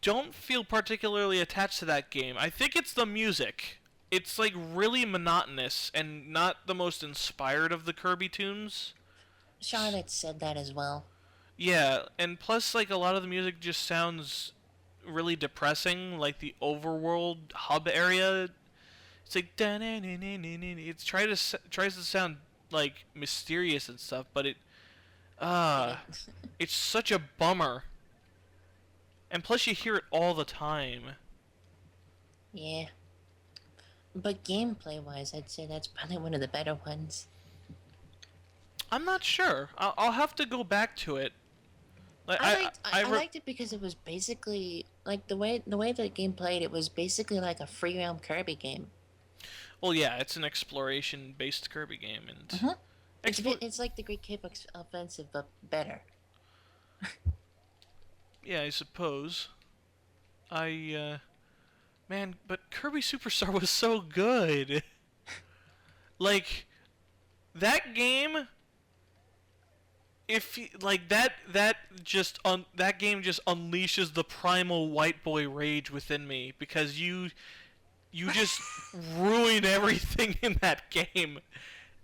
don't feel particularly attached to that game. I think it's the music. It's like really monotonous and not the most inspired of the Kirby tunes. Charlotte said that as well. Yeah, and plus like a lot of the music just sounds really depressing, like the overworld hub area. It's like it tries to sound like mysterious and stuff, but it's such a bummer. And plus you hear it all the time. Yeah. But gameplay-wise, I'd say that's probably one of the better ones. I'm not sure. I'll have to go back to it. Like, I liked it because it was basically like the way the game played. It was basically like a free roam Kirby game. Well, yeah, it's an exploration-based Kirby game, and it's like the Great Cape Offensive, but better. Yeah, I suppose. Man, but Kirby Superstar was so good. Like, that game, that game just unleashes the primal white boy rage within me, because you just ruin everything in that game,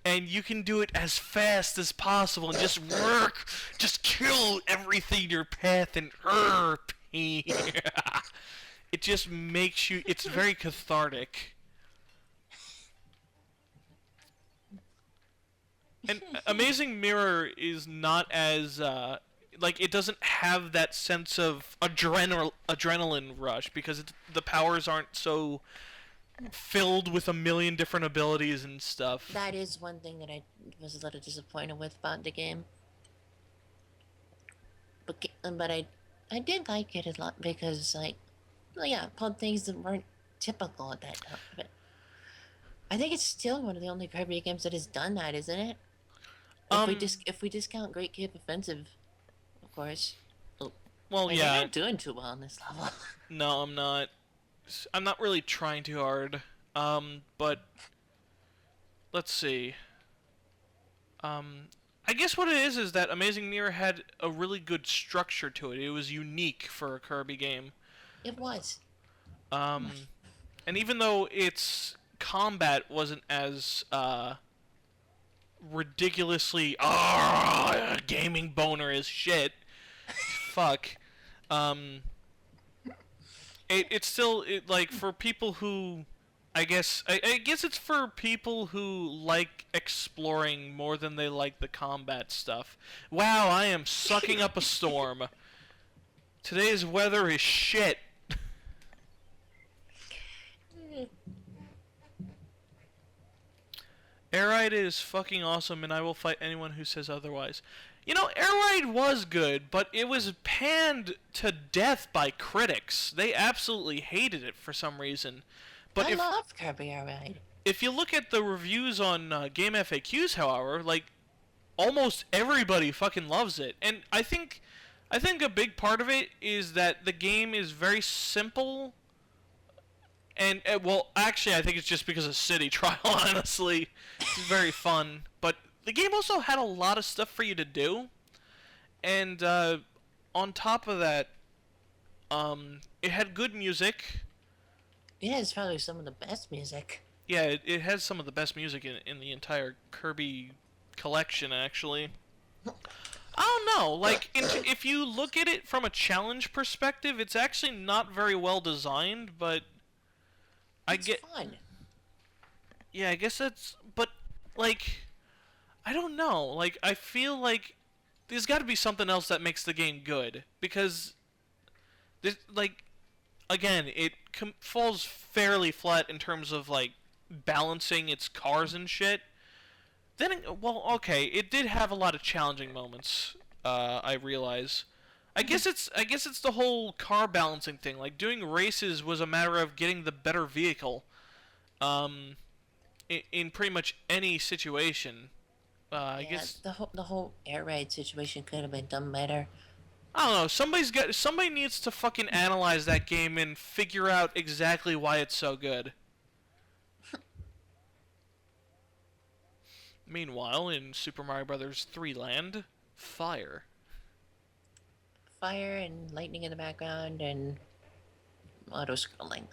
and you can do it as fast as possible and just kill everything in your path and it just makes you. It's very cathartic. And Amazing Mirror is not as, it doesn't have that sense of adrenaline rush, because the powers aren't so filled with a million different abilities and stuff. That is one thing that I was a little disappointed with about the game. But I did like it a lot because, like, well, yeah, pulled things that weren't typical at that time. But I think it's still one of the only Kirby games that has done that, isn't it? If we discount Great Cape Offensive, of course. Oh, well, wait, you're yeah. not doing too well on this level. No, I'm not. I'm not really trying too hard. But let's see. I guess what it is that Amazing Mirror had a really good structure to it. It was unique for a Kirby game. It was. And even though its combat wasn't as ridiculously gaming boner as shit, fuck. It's still like for people who, I guess it's for people who like exploring more than they like the combat stuff. Wow, I am sucking up a storm. Today's weather is shit. Air Ride is fucking awesome, and I will fight anyone who says otherwise. You know, Air Ride was good, but it was panned to death by critics. They absolutely hated it for some reason. But I love Kirby Air Ride. If you look at the reviews on Game FAQs, however, like, almost everybody fucking loves it. And I think a big part of it is that the game is very simple. And, well, actually, I think it's just because of City Trial, honestly. It's very fun. But the game also had a lot of stuff for you to do. And on top of that, it had good music. Yeah, it's probably some of the best music. Yeah, it has some of the best music in the entire Kirby collection, actually. I don't know, like, if you look at it from a challenge perspective, it's actually not very well designed, but It's fun. Yeah, I guess that's, but, like, I don't know, like, I feel like there's gotta be something else that makes the game good, because, this, like, again, it falls fairly flat in terms of, like, balancing its cars and shit. Then, well, okay, it did have a lot of challenging moments, I realize. I guess it's the whole car balancing thing. Like, doing races was a matter of getting the better vehicle, in pretty much any situation. I guess the whole air raid situation could have been done better. I don't know. Somebody needs to fucking analyze that game and figure out exactly why it's so good. Meanwhile, in Super Mario Bros. 3 Land, fire. Fire and lightning in the background and auto-scrolling.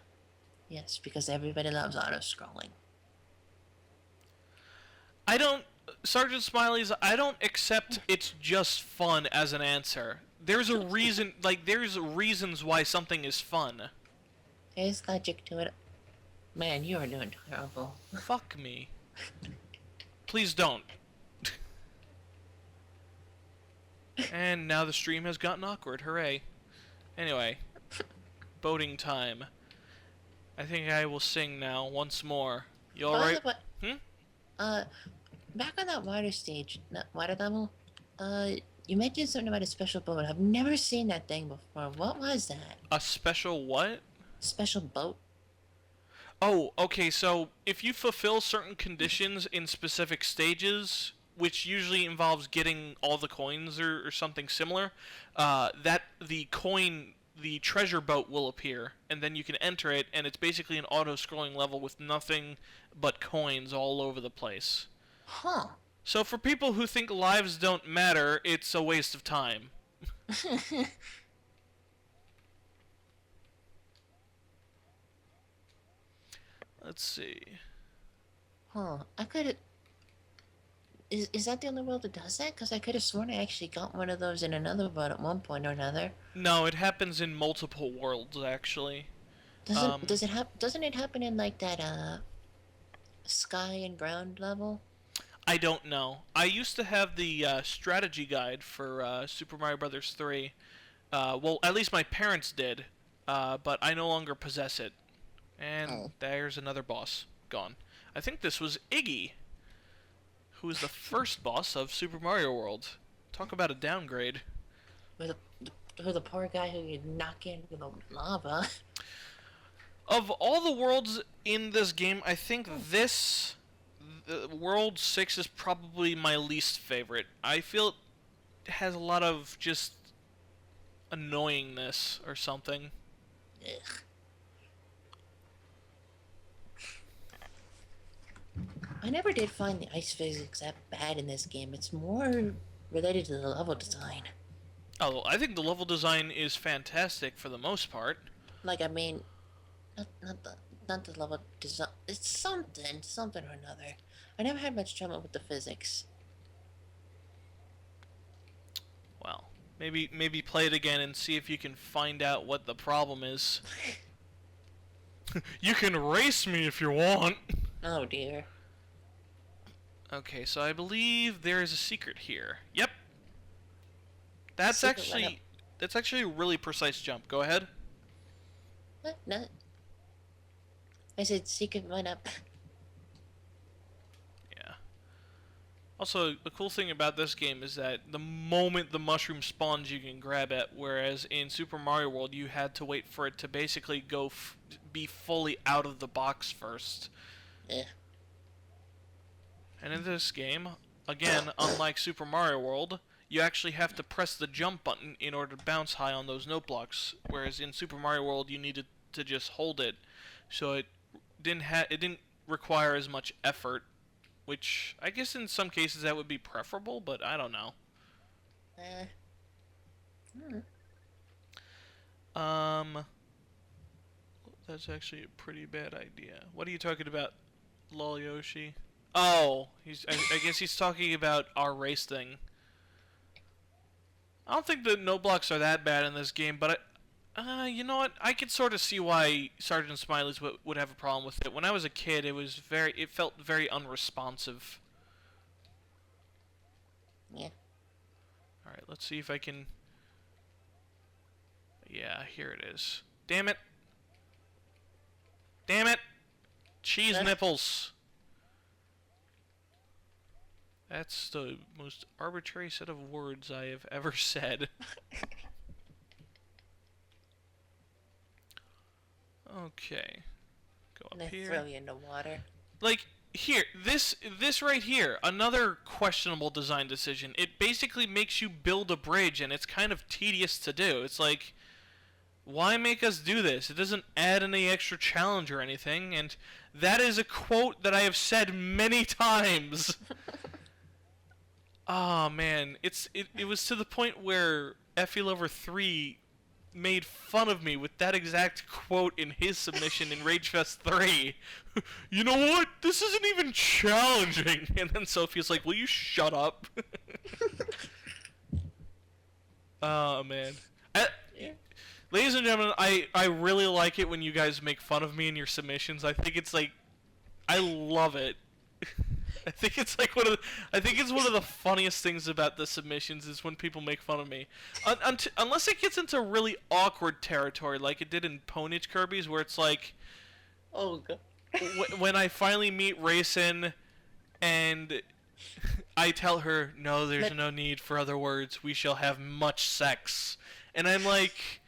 Yes, because everybody loves auto-scrolling. Sergeant Smiley's, I don't accept it's just fun as an answer. There's a reason, like, there's reasons why something is fun. There's logic to it. Man, you are doing terrible. Fuck me. Please don't. And now the stream has gotten awkward. Hooray. Anyway. Boating time. I think I will sing now once more. You alright? Back on that water stage, that water level, you mentioned something about a special boat. I've never seen that thing before. What was that? A special what? Special boat? Oh, okay, so if you fulfill certain conditions in specific stages, which usually involves getting all the coins or something similar, that the treasure boat will appear, and then you can enter it, and it's basically an auto-scrolling level with nothing but coins all over the place. Huh. So for people who think lives don't matter, it's a waste of time. Let's see. Huh. I could've... Is that the only world that does that? Because I could have sworn I actually got one of those in another world at one point or another. No, it happens in multiple worlds, actually. Doesn't it happen in, like, that, sky and ground level? I don't know. I used to have the strategy guide for Super Mario Bros. 3. Well, at least my parents did, but I no longer possess it. And there's another boss. Gone. I think this was Iggy, who is the first boss of Super Mario World. Talk about a downgrade. Where the or the poor guy who you knock into the lava. Of all the worlds in this game, I think this World 6 is probably my least favorite. I feel it has a lot of just annoyingness or something. Ugh. I never did find the ice physics that bad in this game. It's more related to the level design. Oh, I think the level design is fantastic for the most part. Like, I mean, not the level design. It's something or another. I never had much trouble with the physics. Well, maybe play it again and see if you can find out what the problem is. You can race me if you want. Oh dear. Okay, so I believe there is a secret here. Yep. That's actually a really precise jump. Go ahead. What? No. I said secret went up. Yeah. Also, the cool thing about this game is that the moment the mushroom spawns, you can grab it, whereas in Super Mario World, you had to wait for it to basically be fully out of the box first. Yeah. And in this game, again, unlike Super Mario World, you actually have to press the jump button in order to bounce high on those note blocks, whereas in Super Mario World, you needed to just hold it, so it didn't require as much effort, which I guess in some cases that would be preferable, but I don't know. That's actually a pretty bad idea. What are you talking about, Lol Yoshi? Oh, I guess he's talking about our race thing. I don't think the note blocks are that bad in this game, but you know what? I could sort of see why Sergeant Smiley's would have a problem with it. When I was a kid, it felt very unresponsive. Yeah. All right, let's see if I can. Yeah, here it is. Damn it! Damn it! Cheese nipples. That's the most arbitrary set of words I have ever said. Okay. Go up here. Throw you in the water. Like, here, this right here, another questionable design decision. It basically makes you build a bridge, and it's kind of tedious to do. It's like, why make us do this? It doesn't add any extra challenge or anything, and that is a quote that I have said many times. Oh man, it was to the point where Effie Lover 3 made fun of me with that exact quote in his submission in Ragefest 3. You know what? This isn't even challenging. And then Sophie's like, will you shut up? Oh man. Ladies and gentlemen, I really like it when you guys make fun of me in your submissions. I think it's like, I love it. I think it's one of the funniest things about the submissions is when people make fun of me. Unless it gets into really awkward territory, like it did in Pwnage Kirby's, where it's like, oh god. When I finally meet Racin, and I tell her, no, there's no need for other words. We shall have much sex, and I'm like,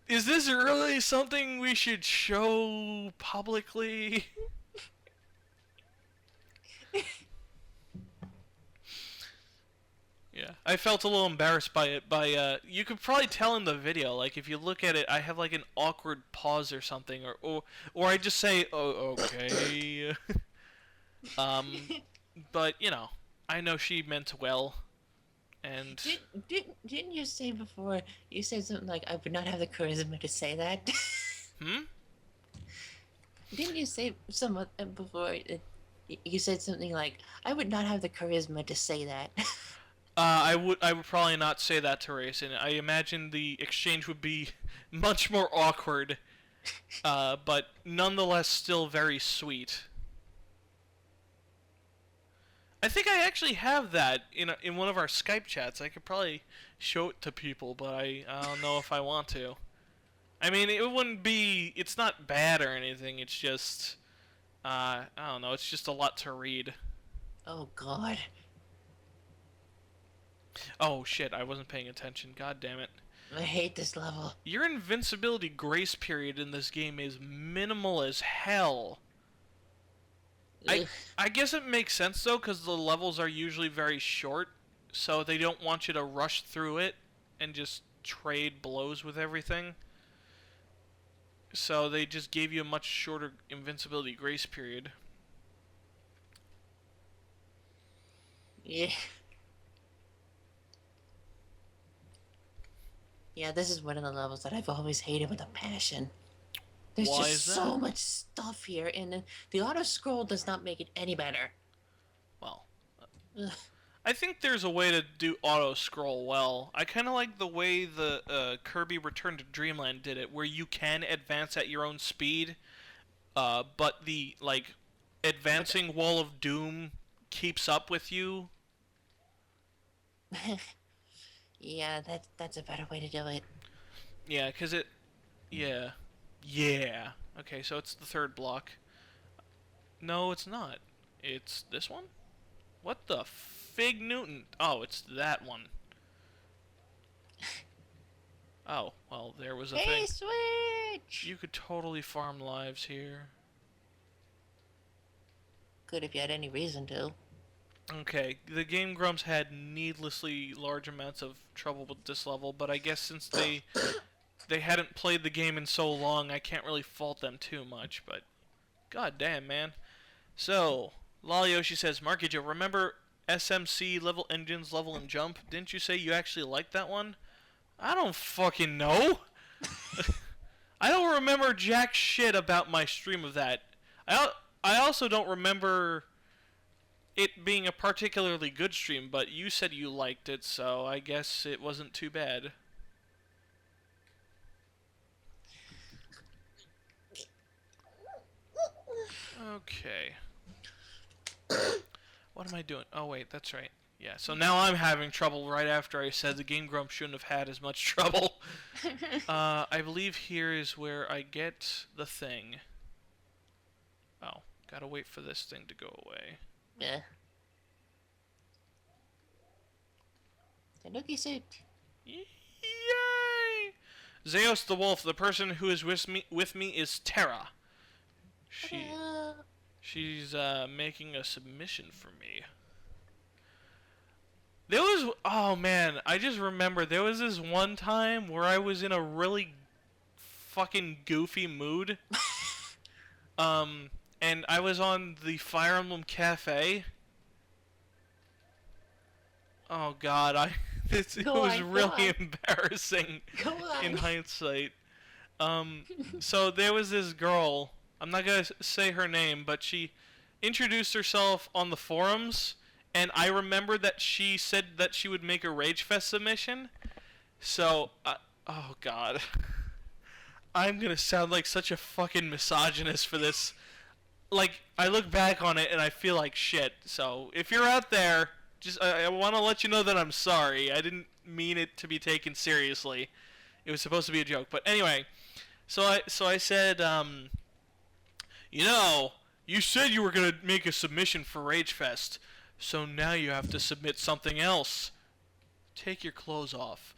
is this really something we should show publicly? Yeah, I felt a little embarrassed by it. You could probably tell in the video, like if you look at it, I have like an awkward pause or something, or I just say, "Oh, okay." But you know, I know she meant well. And didn't you say before? You said something like, "I would not have the charisma to say that." Hmm? Didn't you say something before? You said something like, "I would not have the charisma to say that." I would probably not say that to Racin. I imagine the exchange would be much more awkward, but nonetheless still very sweet. I think I actually have that in one of our Skype chats. I could probably show it to people, but I don't know if I want to. I mean, it wouldn't be... It's not bad or anything. It's just... I don't know. It's just a lot to read. Oh, God. Oh shit, I wasn't paying attention. God damn it. I hate this level. Your invincibility grace period in this game is minimal as hell. Ugh. I guess it makes sense though, because the levels are usually very short, so they don't want you to rush through it and just trade blows with everything. So they just gave you a much shorter invincibility grace period. Yeah. Yeah, this is one of the levels that I've always hated with a passion. There's Why just is that? so much stuff here, and the auto scroll does not make it any better. Well, Ugh. I think there's a way to do auto scroll well. I kind of like the way the Kirby Return to Dreamland did it, where you can advance at your own speed, but the advancing wall of doom keeps up with you. Yeah, that's a better way to do it. Yeah, cause it, yeah, yeah. Okay, so it's the third block. No, it's not. It's this one. What the fig Newton? Oh, it's that one. Oh, well, there was a Hey, thing. Switch! You could totally farm lives here. Could if you had any reason to. Okay, the Game Grumps had needlessly large amounts of trouble with this level, but I guess since they hadn't played the game in so long, I can't really fault them too much, but god damn, man. So, Lalioshi says, MarkyJoe, remember SMC, level engines, level and jump? Didn't you say you actually liked that one? I don't fucking know. I don't remember jack shit about my stream of that. I also don't remember it being a particularly good stream, but you said you liked it, so I guess it wasn't too bad. Okay. What am I doing? Oh wait, that's right. Yeah, so now I'm having trouble right after I said the Game Grump shouldn't have had as much trouble. I believe here is where I get the thing. Oh, gotta wait for this thing to go away. Yeah. Tanuki suit. Yay! Zeus the Wolf, the person who is with me is Terra. She's making a submission for me. There was, oh man, I just remember there was this one time where I was in a really fucking goofy mood. And I was on the Fire Emblem Cafe. Oh god, it was really embarrassing in hindsight. So there was this girl, I'm not gonna say her name, but she introduced herself on the forums, and I remember that she said that she would make a Rage Fest submission. So, oh god. I'm gonna sound like such a fucking misogynist for this. Like, I look back on it and I feel like shit. So, if you're out there, just I want to let you know that I'm sorry. I didn't mean it to be taken seriously. It was supposed to be a joke. But anyway, so I said, you know, you said you were gonna make a submission for Rage Fest, so now you have to submit something else. Take your clothes off.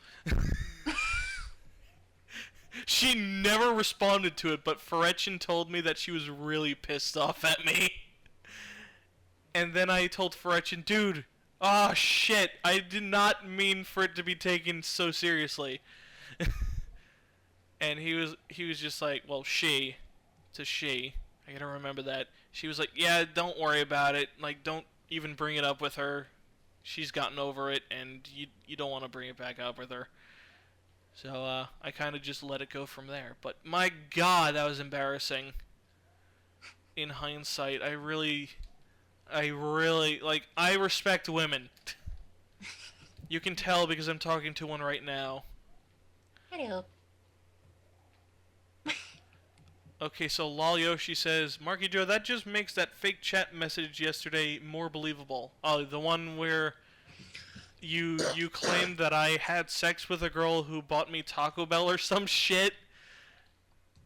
She never responded to it, but Feretchen told me that she was really pissed off at me. And then I told Feretchen, dude, oh shit, I did not mean for it to be taken so seriously. And he was just like, well, it's a she. I gotta remember that. She was like, yeah, don't worry about it. Like, don't even bring it up with her. She's gotten over it, and you don't want to bring it back up with her. So, I kind of just let it go from there. But my god, that was embarrassing. In hindsight, I really, like, I respect women. You can tell because I'm talking to one right now. Hello. Okay, so Lalioshi says, MarkyJoe, that just makes that fake chat message yesterday more believable. Oh, the one where you claimed that I had sex with a girl who bought me Taco Bell or some shit.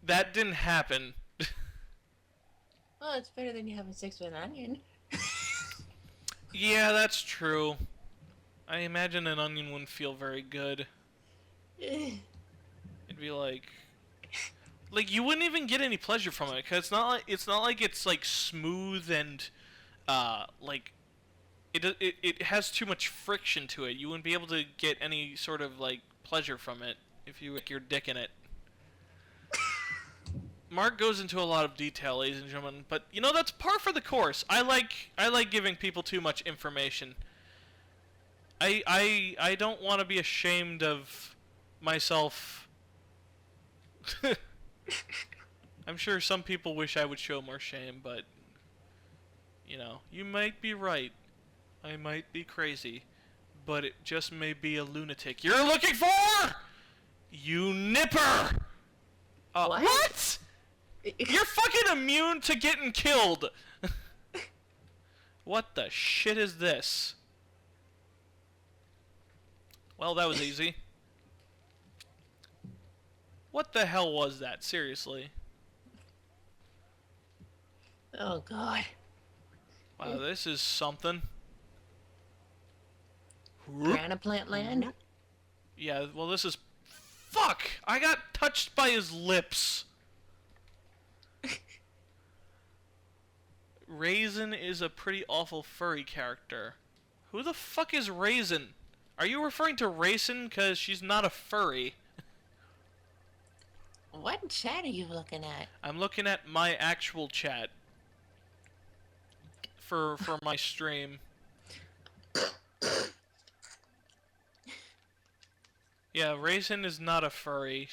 That didn't happen. Well, it's better than you having sex with an onion. Yeah, that's true. I imagine an onion wouldn't feel very good. It'd be like you wouldn't even get any pleasure from it, cause it's not like it's like smooth and like it has too much friction to it. You wouldn't be able to get any sort of like pleasure from it if you wick your dick in it. Mark goes into a lot of detail, ladies and gentlemen, but you know, that's par for the course. I like giving people too much information. I don't want to be ashamed of myself. I'm sure some people wish I would show more shame, but you know, you might be right. I might be crazy, but it just may be a lunatic you're looking for. You nipper. What? You're fucking immune to getting killed. What the shit is this? Well, that was easy. What the hell was that? Seriously. Oh god. Wow, this is something. Piranha plant land? Yeah, well, this is... Fuck! I got touched by his lips. Raisin is a pretty awful furry character. Who the fuck is Raisin? Are you referring to Raisin? Cause she's not a furry. What chat are you looking at? I'm looking at my actual chat. For my stream. Yeah, Raisin is not a furry.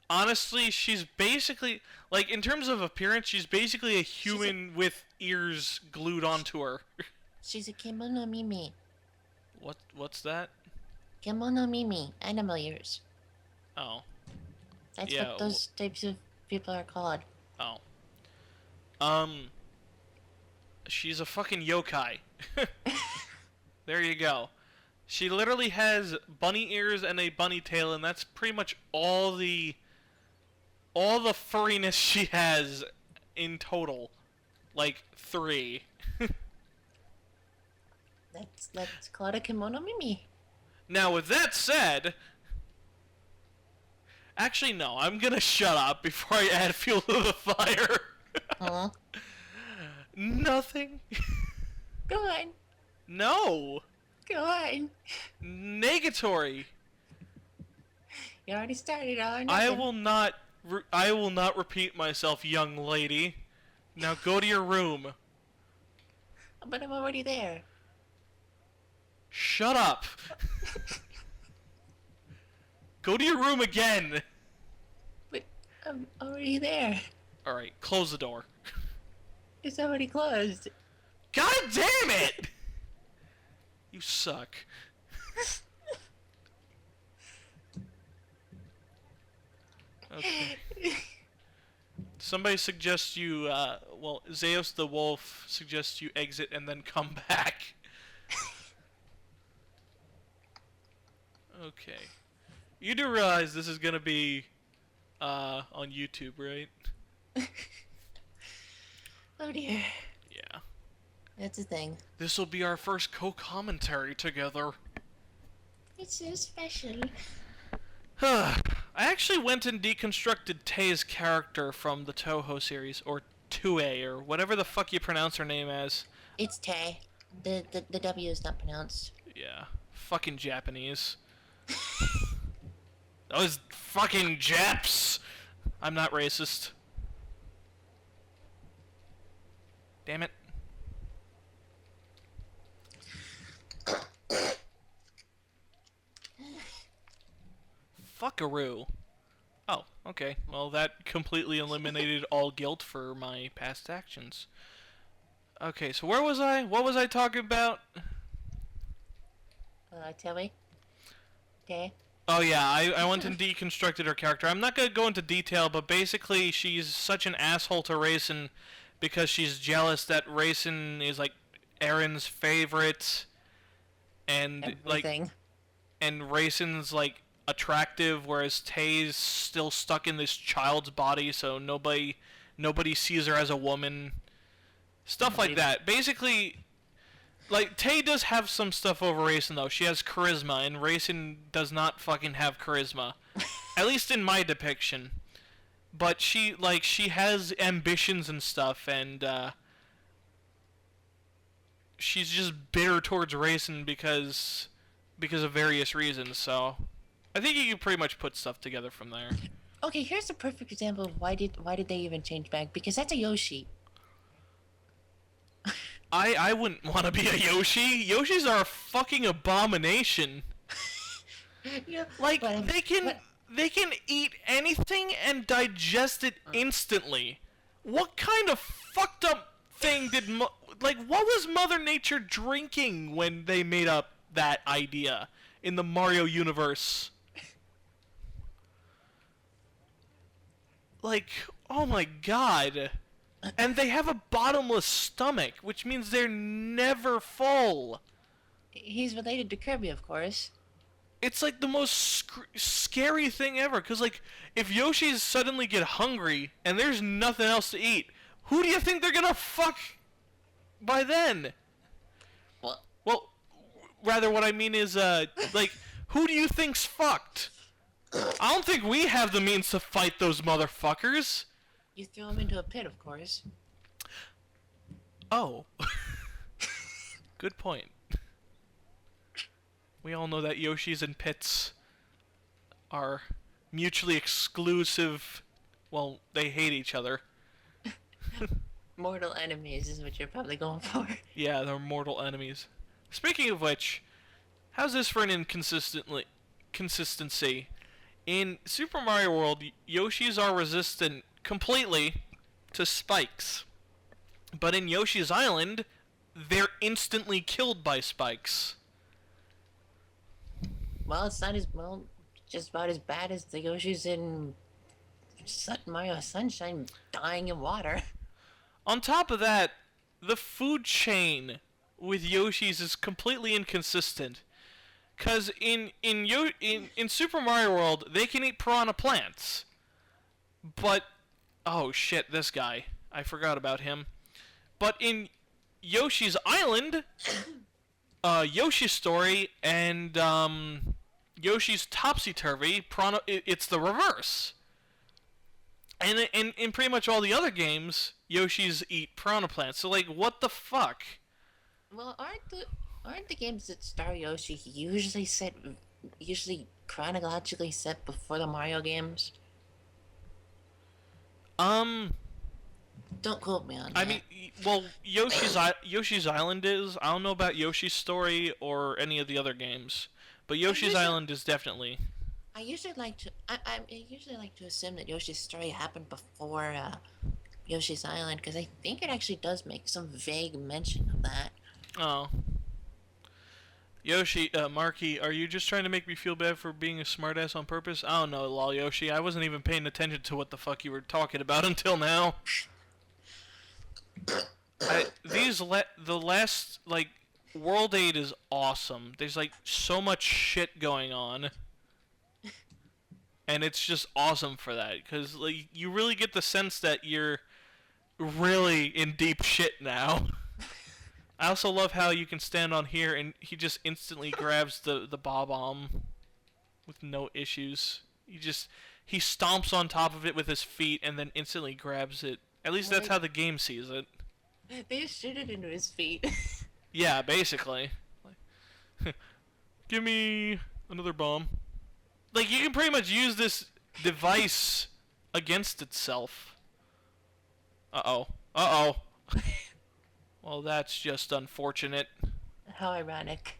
Honestly, she's basically... Like, in terms of appearance, she's basically a human with ears glued onto her. She's a kimono mimi. What's that? Kimono mimi. Animal ears. Oh. That's Yeah, what those types of people are called. Oh. She's a fucking yokai. There you go. She literally has bunny ears and a bunny tail, and that's pretty much all the furriness she has in total. Like 3. That's called a kimono mimi. Now, with that said, actually no, I'm gonna shut up before I add fuel to the fire. Huh? Nothing. Go on. No. Go on. Negatory. You already started on. I will not repeat myself, young lady. Now go to your room. But I'm already there. Shut up. Go to your room again. But I'm already there. Alright, close the door. It's already closed. God damn it! You suck. Okay. Somebody suggests you, well, Zeus the Wolf suggests you exit and then come back. Okay. You do realize this is gonna be, on YouTube, right? Oh dear. Yeah. That's a thing. This will be our first co-commentary together. It's so special. I actually went and deconstructed Tei's character from the Toho series, or 2A, or whatever the fuck you pronounce her name as. It's Tay. The W is not pronounced. Yeah. Fucking Japanese. Those fucking Japs! I'm not racist. Damn it. Fuckaroo. Oh, okay. Well, that completely eliminated all guilt for my past actions. Okay, so where was I? What was I talking about? Tell me. Tay. Oh yeah, I went and deconstructed her character. I'm not gonna go into detail, but basically she's such an asshole to Raisin because she's jealous that Raisin is like Aaron's favorite, and Everything. and Raisin's like attractive, whereas Tay's still stuck in this child's body, so nobody sees her as a woman. Stuff like that. Basically, Like, Tay does have some stuff over Raisin, though. She has charisma, and Raisin does not fucking have charisma. At least in my depiction. But she has ambitions and stuff, and, she's just bitter towards Raisin because of various reasons, so... I think you can pretty much put stuff together from there. Okay, here's a perfect example of why did they even change back? Because that's a Yoshi. I wouldn't want to be a Yoshi. Yoshis are a fucking abomination. Yeah, Like, they can eat anything and digest it instantly. What kind of fucked up thing did what was Mother Nature drinking when they made up that idea in the Mario universe? Like, oh my god. And they have a bottomless stomach, which means they're never full. He's related to Kirby, of course. It's like the most scary thing ever, because, like, if Yoshis suddenly get hungry and there's nothing else to eat, who do you think they're gonna fuck by then? Well, rather what I mean is, like, who do you think's fucked? I don't think we have the means to fight those motherfuckers. You throw him into a pit, of course. Oh. Good point. We all know that Yoshis and pits are mutually exclusive. Well, they hate each other. Mortal enemies is what you're probably going for. Yeah, they're mortal enemies. Speaking of which, how's this for an consistency? In Super Mario World, Yoshis are resistant completely to spikes. But in Yoshi's Island, they're instantly killed by spikes. Well, it's not just about as bad as the Yoshis in Mario Sunshine dying in water. On top of that, the food chain with Yoshis is completely inconsistent. Cause in Super Mario World, they can eat piranha plants. But oh shit, this guy. I forgot about him. But in Yoshi's Island, Yoshi's Story, and Yoshi's Topsy-Turvy, it's the reverse. And in pretty much all the other games, Yoshis eat piranha plants. So, like, what the fuck? Well, aren't the games that star Yoshi usually chronologically set before the Mario games? Don't quote me on that. I mean, well, Yoshi's Island is. I don't know about Yoshi's Story or any of the other games, but Yoshi's Island is definitely. I usually like to assume that Yoshi's Story happened before Yoshi's Island, because I think it actually does make some vague mention of that. Oh. Yoshi, Marky, are you just trying to make me feel bad for being a smartass on purpose? I don't know, lol, Yoshi. I wasn't even paying attention to what the fuck you were talking about until now. The last, like, World 8 is awesome. There's, like, so much shit going on. And it's just awesome for that, because, like, you really get the sense that you're really in deep shit now. I also love how you can stand on here and he just instantly grabs the bob-omb with no issues. He stomps on top of it with his feet and then instantly grabs it. At least that's how the game sees it. They just shoot it into his feet. Yeah, basically. Give me another bomb. Like, you can pretty much use this device against itself. Uh-oh. Uh-oh. Well, that's just unfortunate. How ironic.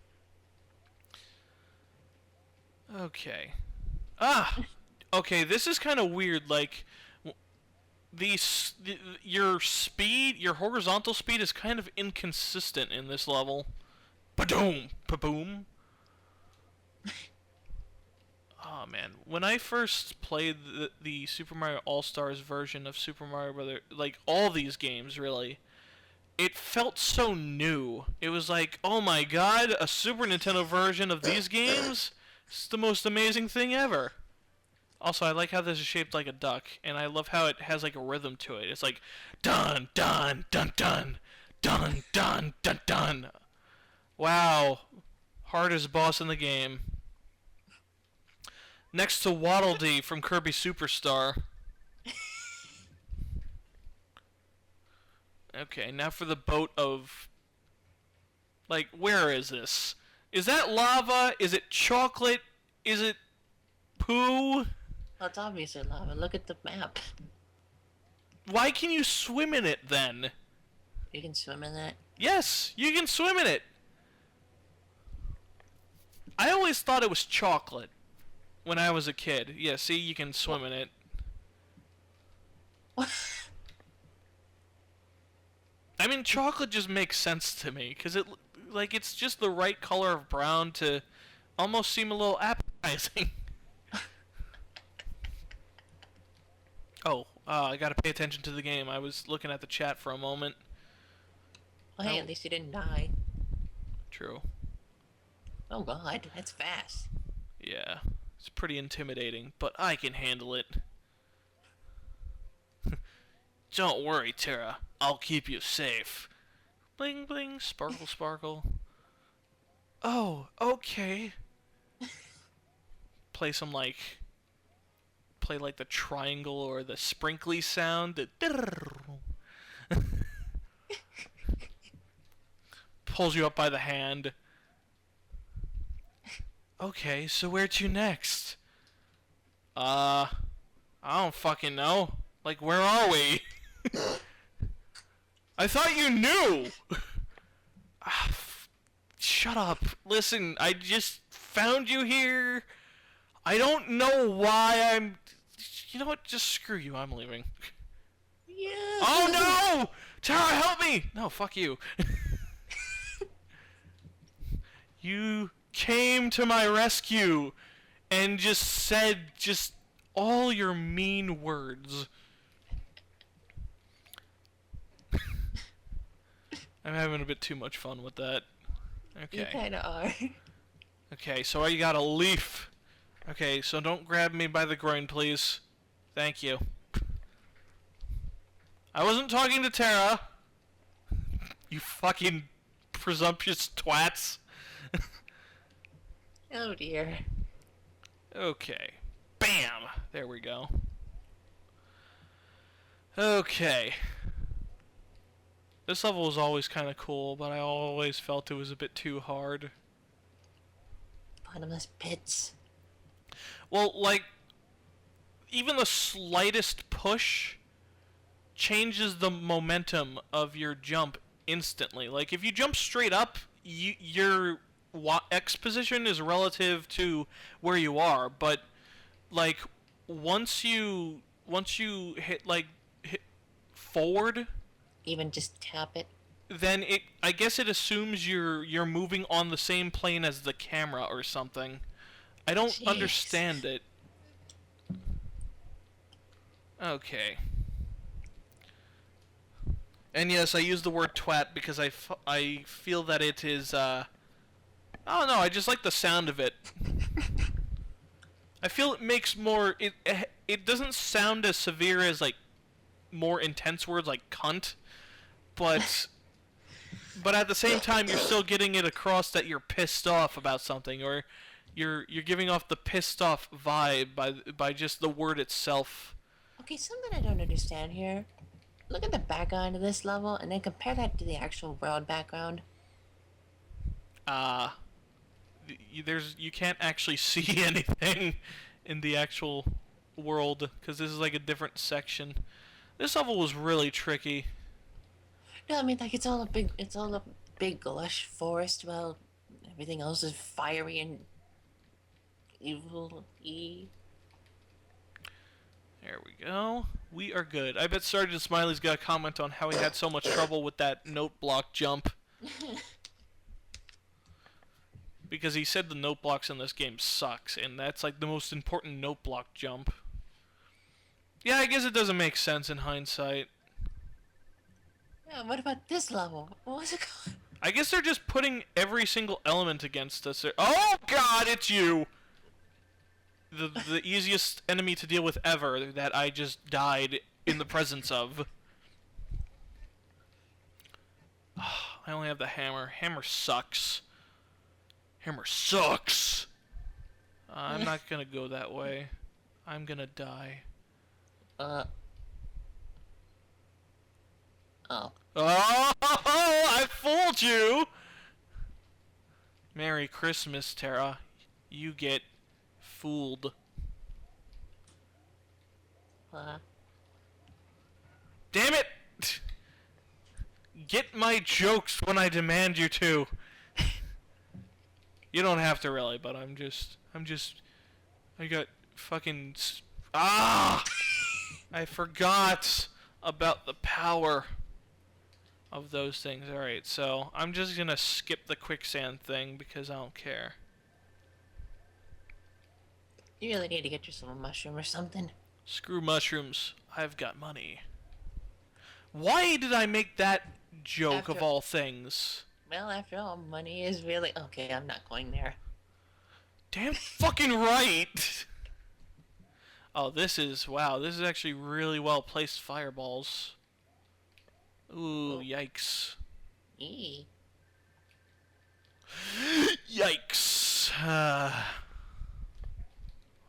Okay. Okay, this is kind of weird. Like, your speed, your horizontal speed is kind of inconsistent in this level. Ba-doom! Ba-boom! Oh, man. When I first played the Super Mario All-Stars version of Super Mario Bros., like, all these games, really, it felt so new. It was like, oh my god, a Super Nintendo version of these games? It's the most amazing thing ever. Also, I like how this is shaped like a duck, and I love how it has like a rhythm to it. It's like, dun dun dun dun, dun dun dun dun. Wow. Hardest boss in the game. Next to Waddle Dee from Kirby Superstar. Okay, now for the boat of... Like, where is this? Is that lava? Is it chocolate? Is it poo? Well, it's obviously lava. Look at the map. Why can you swim in it then? You can swim in it. Yes, you can swim in it. I always thought it was chocolate when I was a kid. Yeah, see, you can swim in it. I mean, chocolate just makes sense to me, because it's just the right color of brown to almost seem a little appetizing. Oh, I gotta pay attention to the game. I was looking at the chat for a moment. Well, hey, at least you didn't die. True. Oh god, that's fast. Yeah, it's pretty intimidating, but I can handle it. Don't worry, Terra. I'll keep you safe. Bling bling, sparkle sparkle. Oh, okay. Play like the triangle or the sprinkly sound. Pulls you up by the hand. Okay, so where to next? I don't fucking know. Like, where are we? I thought you knew! Shut up. Listen, I just found you here. I don't know why I'm... You know what? Just screw you. I'm leaving. Yeah. Oh no! Terra, help me! No, fuck you. You came to my rescue and just said just all your mean words. I'm having a bit too much fun with that. Okay. You kinda are. Okay, so I got a leaf. Okay, so don't grab me by the groin, please. Thank you. I wasn't talking to Terra. You fucking presumptuous twats. Oh dear. Okay. Bam! There we go. Okay. This level was always kind of cool, but I always felt it was a bit too hard. Bottomless pits. Well, like, even the slightest push changes the momentum of your jump instantly. Like, if you jump straight up, your X position is relative to where you are, but, like, once you hit forward, Even just tap it. then I guess it assumes you're moving on the same plane as the camera or something. I don't Jeez. understand it. Okay. And yes, I use the word twat because I feel that it is, I don't know, I just like the sound of it. I feel it makes more, it doesn't sound as severe as, like, more intense words like cunt, but at the same time you're still getting it across that you're pissed off about something, or you're giving off the pissed off vibe by just the word itself. Okay, something I don't understand here. Look at the background of this level, and then compare that to the actual world background. You can't actually see anything in the actual world because this is like a different section. This level was really tricky. No, I mean like it's all a big lush forest. Well, everything else is fiery and evil-y. There we go. We are good. I bet Sergeant Smiley's got a comment on how he had so much trouble with that note block jump. Because he said the note blocks in this game sucks, and that's like the most important note block jump. Yeah, I guess it doesn't make sense in hindsight. Yeah, what about this level? What was it called? I guess they're just putting every single element against us. Oh god, it's you! The easiest enemy to deal with ever that I just died in the presence of. I only have the hammer. Hammer sucks. Hammer sucks. I'm not gonna go that way. I'm gonna die. Oh. Oh, I fooled you! Merry Christmas, Terra. You get fooled. Damn it! Get my jokes when I demand you to. You don't have to really, but I got fucking... I forgot about the power of those things. Alright, so I'm just gonna skip the quicksand thing because I don't care. You really need to get yourself a mushroom or something. Screw mushrooms. I've got money. Why did I make that joke of all things? Well, after all, money is really... Okay, I'm not going there. Damn fucking right! Oh, wow, this is actually really well placed fireballs. Ooh, yikes. Eee. Yikes.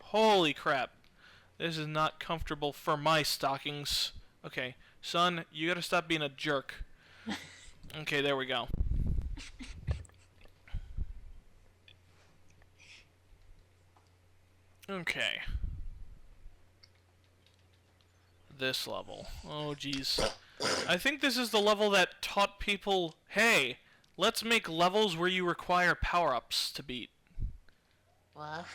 Holy crap. This is not comfortable for my stockings. Okay, son, you gotta stop being a jerk. Okay, there we go. Okay. This level. Oh, jeez. I think this is the level that taught people, hey, let's make levels where you require power-ups to beat. What?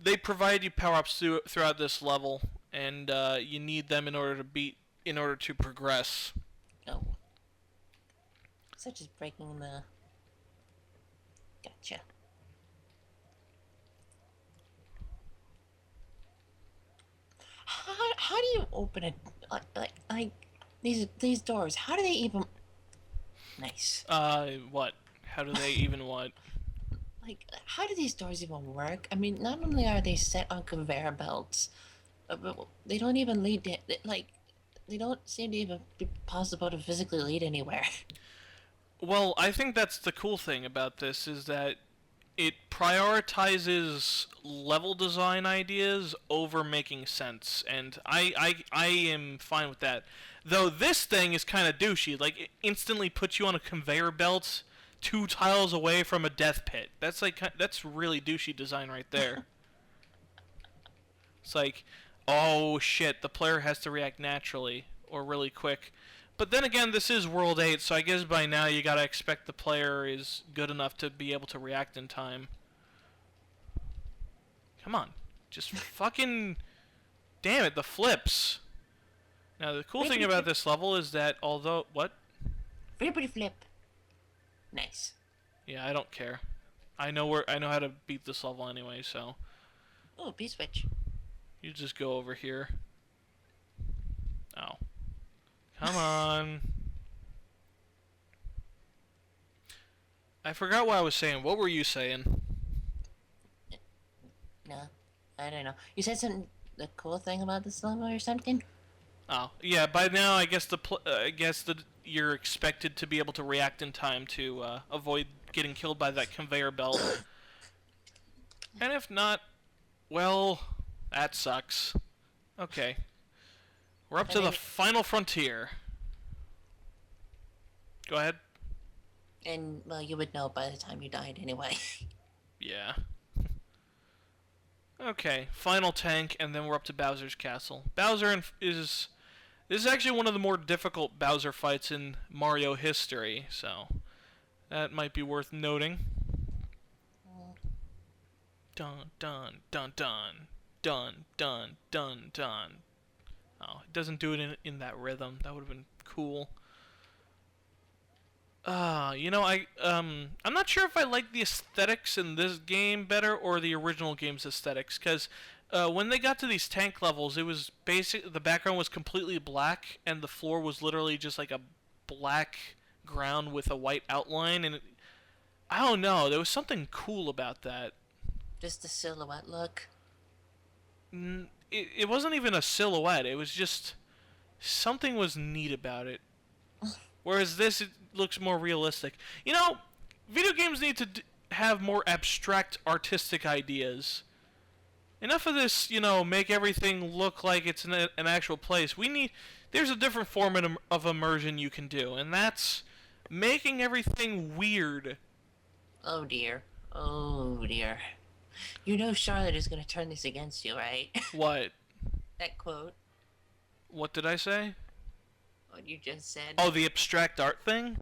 They provide you power-ups throughout this level, and you need them in order to progress. Oh. Such as breaking the... Gotcha. How do you open it? Like these doors? How do they even? Nice. What? How do they even what? Like, how do these doors even work? I mean, not only are they set on conveyor belts, but they don't even lead to, like, they don't seem to even be possible to physically lead anywhere. Well, I think that's the cool thing about this, is that it prioritizes level design ideas over making sense, and I am fine with that. Though this thing is kind of douchey, like, it instantly puts you on a conveyor belt 2 tiles away from a death pit. That's really douchey design right there. It's like, oh shit, the player has to react naturally or really quick. But then again, this is World 8, so I guess by now you gotta expect the player is good enough to be able to react in time. Come on. Just fucking... Damn it, the flips. Now, the cool thing about this level is that although... What? Flippity flip. Nice. Yeah, I don't care. I know how to beat this level anyway, so... Oh, P-switch. You just go over here. Oh. Come on. I forgot what I was saying. What were you saying? No, I don't know. You said something, the cool thing about this level or something? Oh, yeah, by now I guess you're expected to be able to react in time to avoid getting killed by that conveyor belt. And if not, well, that sucks. Okay. We're up to the final frontier. Go ahead. And, well, you would know by the time you died anyway. Yeah. Okay, final tank, and then we're up to Bowser's castle. This is actually one of the more difficult Bowser fights in Mario history, so that might be worth noting. Dun dun dun dun dun dun dun dun. Oh, it doesn't do it in that rhythm. That would have been cool. You know, I'm not sure if I like the aesthetics in this game better or the original game's aesthetics, because when they got to these tank levels, it was the background was completely black, and the floor was literally just like a black ground with a white outline, and I don't know, there was something cool about that. Just the silhouette look? It wasn't even a silhouette, it was just something was neat about it. Whereas this, it looks more realistic. You know, video games need to have more abstract artistic ideas. Enough of this, make everything look like it's an actual place. There's a different form of immersion you can do, and that's making everything weird. Oh dear. Oh dear. You know Charlotte is going to turn this against you, right? What? That quote. What did I say? What you just said. Oh, the abstract art thing?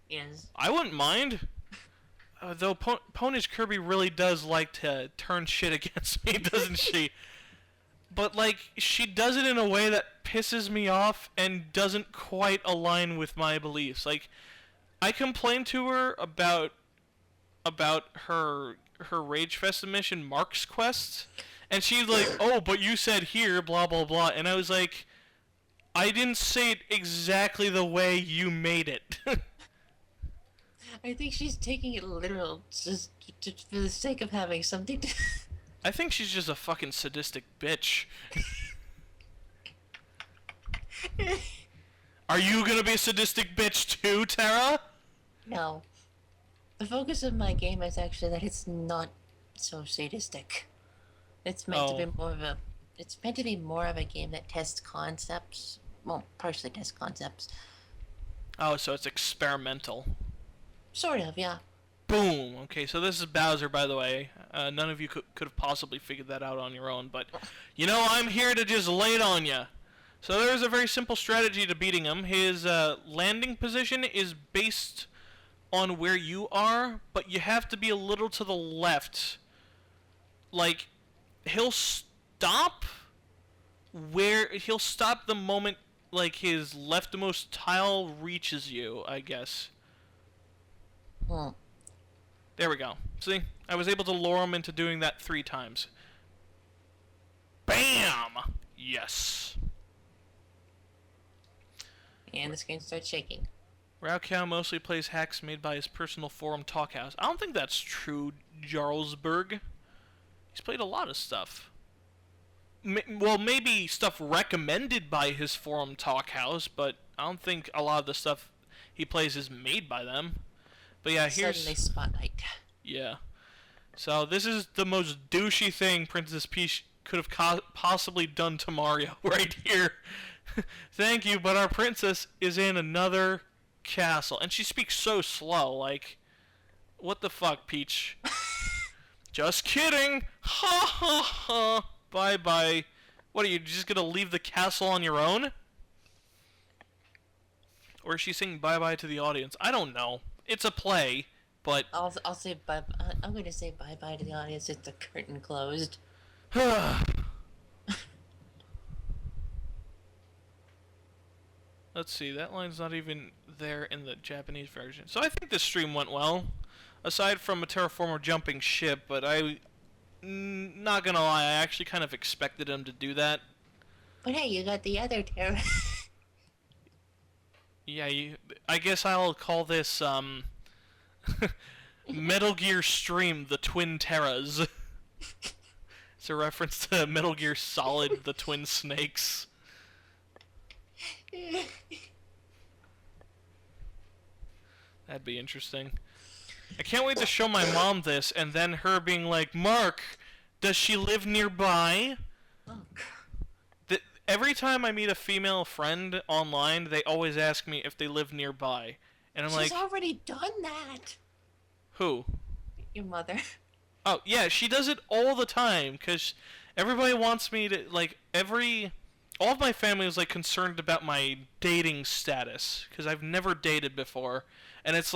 Yes. I wouldn't mind. Though Ponish Kirby really does like to turn shit against me, doesn't she? But, she does it in a way that pisses me off and doesn't quite align with my beliefs. I complained to her about her Rage Fest mission, Mark's Quest, and she's like, oh, but you said here, blah, blah, blah, and I was like, I didn't say it exactly the way you made it. I think she's taking it literal just for the sake of having something to... I think she's just a fucking sadistic bitch. Are you gonna be a sadistic bitch too, Terra? No. The focus of my game is actually that it's not so sadistic. It's meant to be more of a... It's meant to be more of a game that tests concepts. Well, partially tests concepts. Oh, so it's experimental. Sort of, yeah. Boom! Okay, so this is Bowser, by the way. None of you could have possibly figured that out on your own, but... I'm here to just lay it on ya. So there's a very simple strategy to beating him. His landing position is based on where you are, but you have to be a little to the left. He'll stop the moment, his leftmost tile reaches you, I guess. There we go. See? I was able to lure him into doing that 3 times. BAM! Yes. And the screen starts shaking. Raocow mostly plays hacks made by his personal forum Talkhouse. I don't think that's true, Jarlsberg. He's played a lot of stuff. Well, maybe stuff recommended by his forum Talkhouse, but I don't think a lot of the stuff he plays is made by them. But yeah, here's... Suddenly spotlight. Yeah. So this is the most douchey thing Princess Peach could have possibly done to Mario right here. Thank you, but our princess is in another castle. And she speaks so slow, what the fuck, Peach? Just kidding! Ha ha ha! Bye bye. What, are you just gonna leave the castle on your own? Or is she saying bye bye to the audience? I don't know. It's a play, but... I'll say bye. I'm going to say bye bye to the audience if the curtain closed. Let's see, that line's not even there in the Japanese version. So I think this stream went well. Aside from a terraformer jumping ship, but not gonna lie, I actually kind of expected him to do that. But hey, you got the other Terra. Yeah, I guess I'll call this, Metal Gear Stream, the Twin Terras. It's a reference to Metal Gear Solid, the Twin Snakes. That'd be interesting. I can't wait to show my mom this, and then her being like, Mark, does she live nearby? Oh, God. Every time I meet a female friend online, they always ask me if they live nearby. And I'm She's already done that. Who? Your mother. Oh, yeah, she does it all the time, because everybody wants me to, all of my family is, concerned about my dating status, because I've never dated before, and it's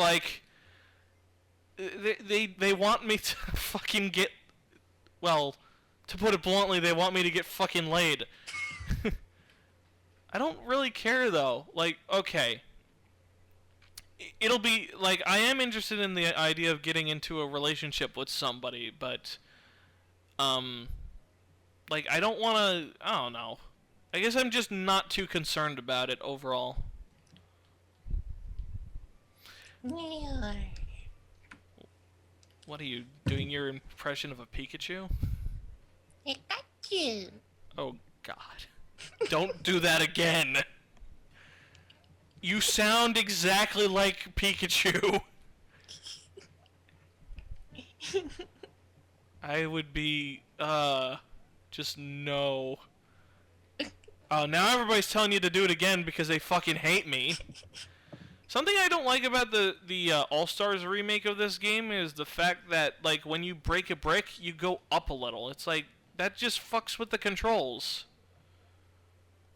they want me to fucking get, well, to put it bluntly, they want me to get fucking laid. I don't really care, though. Okay. It'll be, I am interested in the idea of getting into a relationship with somebody, but, I don't want to, I don't know. I guess I'm just not too concerned about it overall. Yeah. What are you, doing your impression of a Pikachu? Pikachu. Oh, God. Don't do that again. You sound exactly like Pikachu. I would be, just no. Oh, now everybody's telling you to do it again because they fucking hate me. Something I don't like about the All-Stars remake of this game is the fact that, like, when you break a brick, you go up a little. It's like, that just fucks with the controls.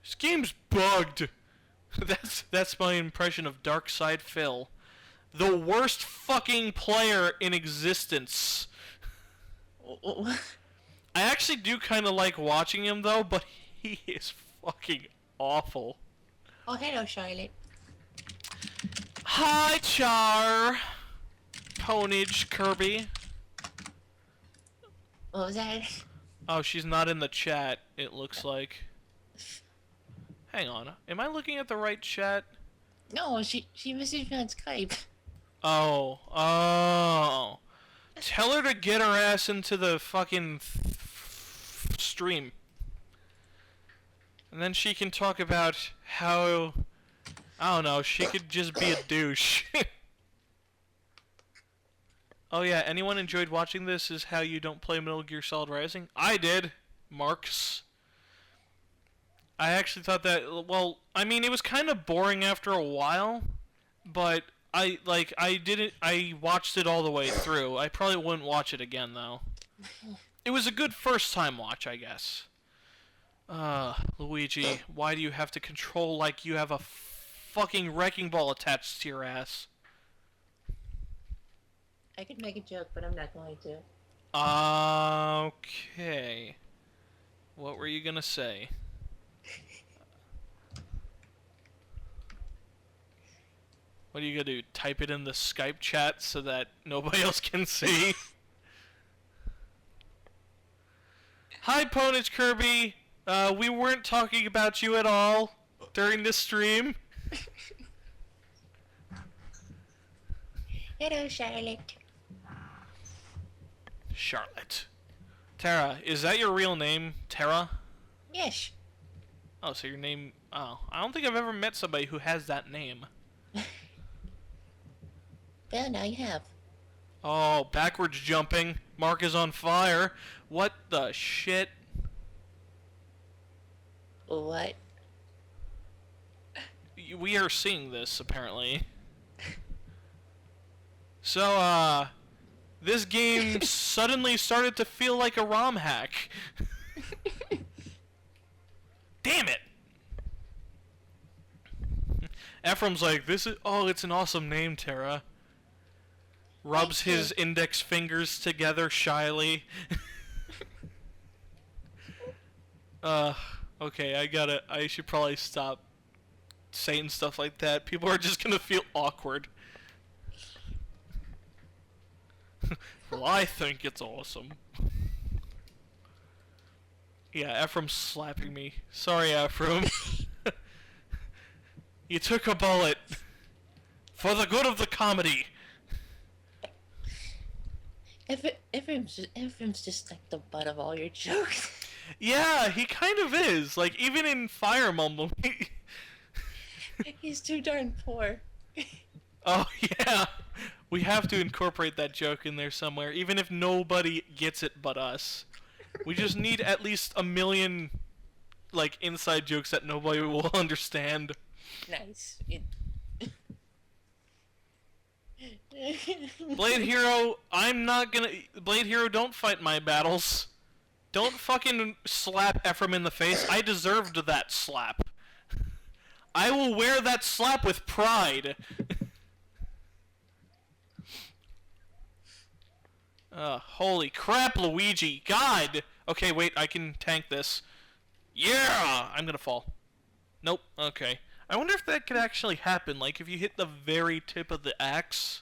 This game's bugged. That's my impression of Dark Side Phil. The worst fucking player in existence. I actually do kind of like watching him, though, but he is fucking awful. Oh, hello, Charlotte. Hi, Char. Ponage Kirby. What was that? Oh, she's not in the chat, it looks like. Hang on. Am I looking at the right chat? No, she messaged me on Skype. Oh. Tell her to get her ass into the fucking stream. And then she can talk about how, I don't know, she could just be a douche. Oh yeah, anyone enjoyed watching this is how you don't play Metal Gear Solid Rising? I did, Marks. I actually thought that, well, I mean, it was kind of boring after a while, but I watched it all the way through. I probably wouldn't watch it again, though. It was a good first time watch, I guess. Luigi, why do you have to control like you have a fucking wrecking ball attached to your ass? I could make a joke, but I'm not going to. Okay. What were you gonna say? What are you gonna do? Type it in the Skype chat so that nobody else can see? Hi, Ponage Kirby! We weren't talking about you at all during this stream. Hello, Charlotte. Charlotte. Terra, is that your real name, Terra? Yes. Oh, so your name... Oh, I don't think I've ever met somebody who has that name. Well, now you have. Oh, backwards jumping. Mark is on fire. What the shit? What? We are seeing this, apparently. So, this game suddenly started to feel like a ROM hack. Damn it! Ephraim's like, it's an awesome name, Terra. Rubs his index fingers together shyly. Okay, I should probably stop saying stuff like that. People are just gonna feel awkward. Well, I think it's awesome. Yeah, Ephraim's slapping me. Sorry, Ephraim. You took a bullet. For the good of the comedy. Ephraim's just like the butt of all your jokes. Yeah, he kind of is. Like, even in Fire Emblem. He's too darn poor. Oh, yeah. We have to incorporate that joke in there somewhere, even if nobody gets it but us. We just need at least a million, like, inside jokes that nobody will understand. Nice. Blade Hero, Blade Hero, don't fight my battles. Don't fucking slap Ephraim in the face. I deserved that slap. I will wear that slap with pride. Holy crap, Luigi. God! Okay, wait, I can tank this. Yeah! I'm gonna fall. Nope, okay. I wonder if that could actually happen, like if you hit the very tip of the axe.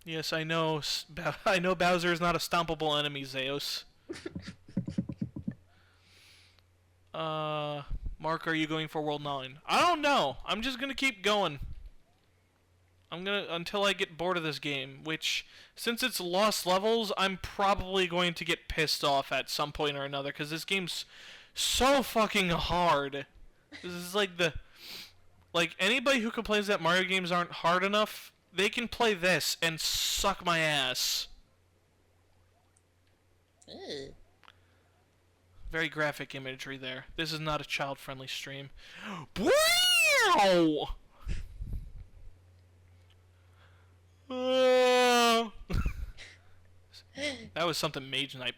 Yes, I know. I know Bowser is not a stompable enemy, Zeus. Mark, are you going for World 9? I don't know. I'm just gonna keep going. Until I get bored of this game, which, since it's lost levels, I'm probably going to get pissed off at some point or another, because this game's so fucking hard. This is like anybody who complains that Mario games aren't hard enough, they can play this and suck my ass. Ew. Very graphic imagery there. This is not a child-friendly stream. Wow! That was something Mage Knight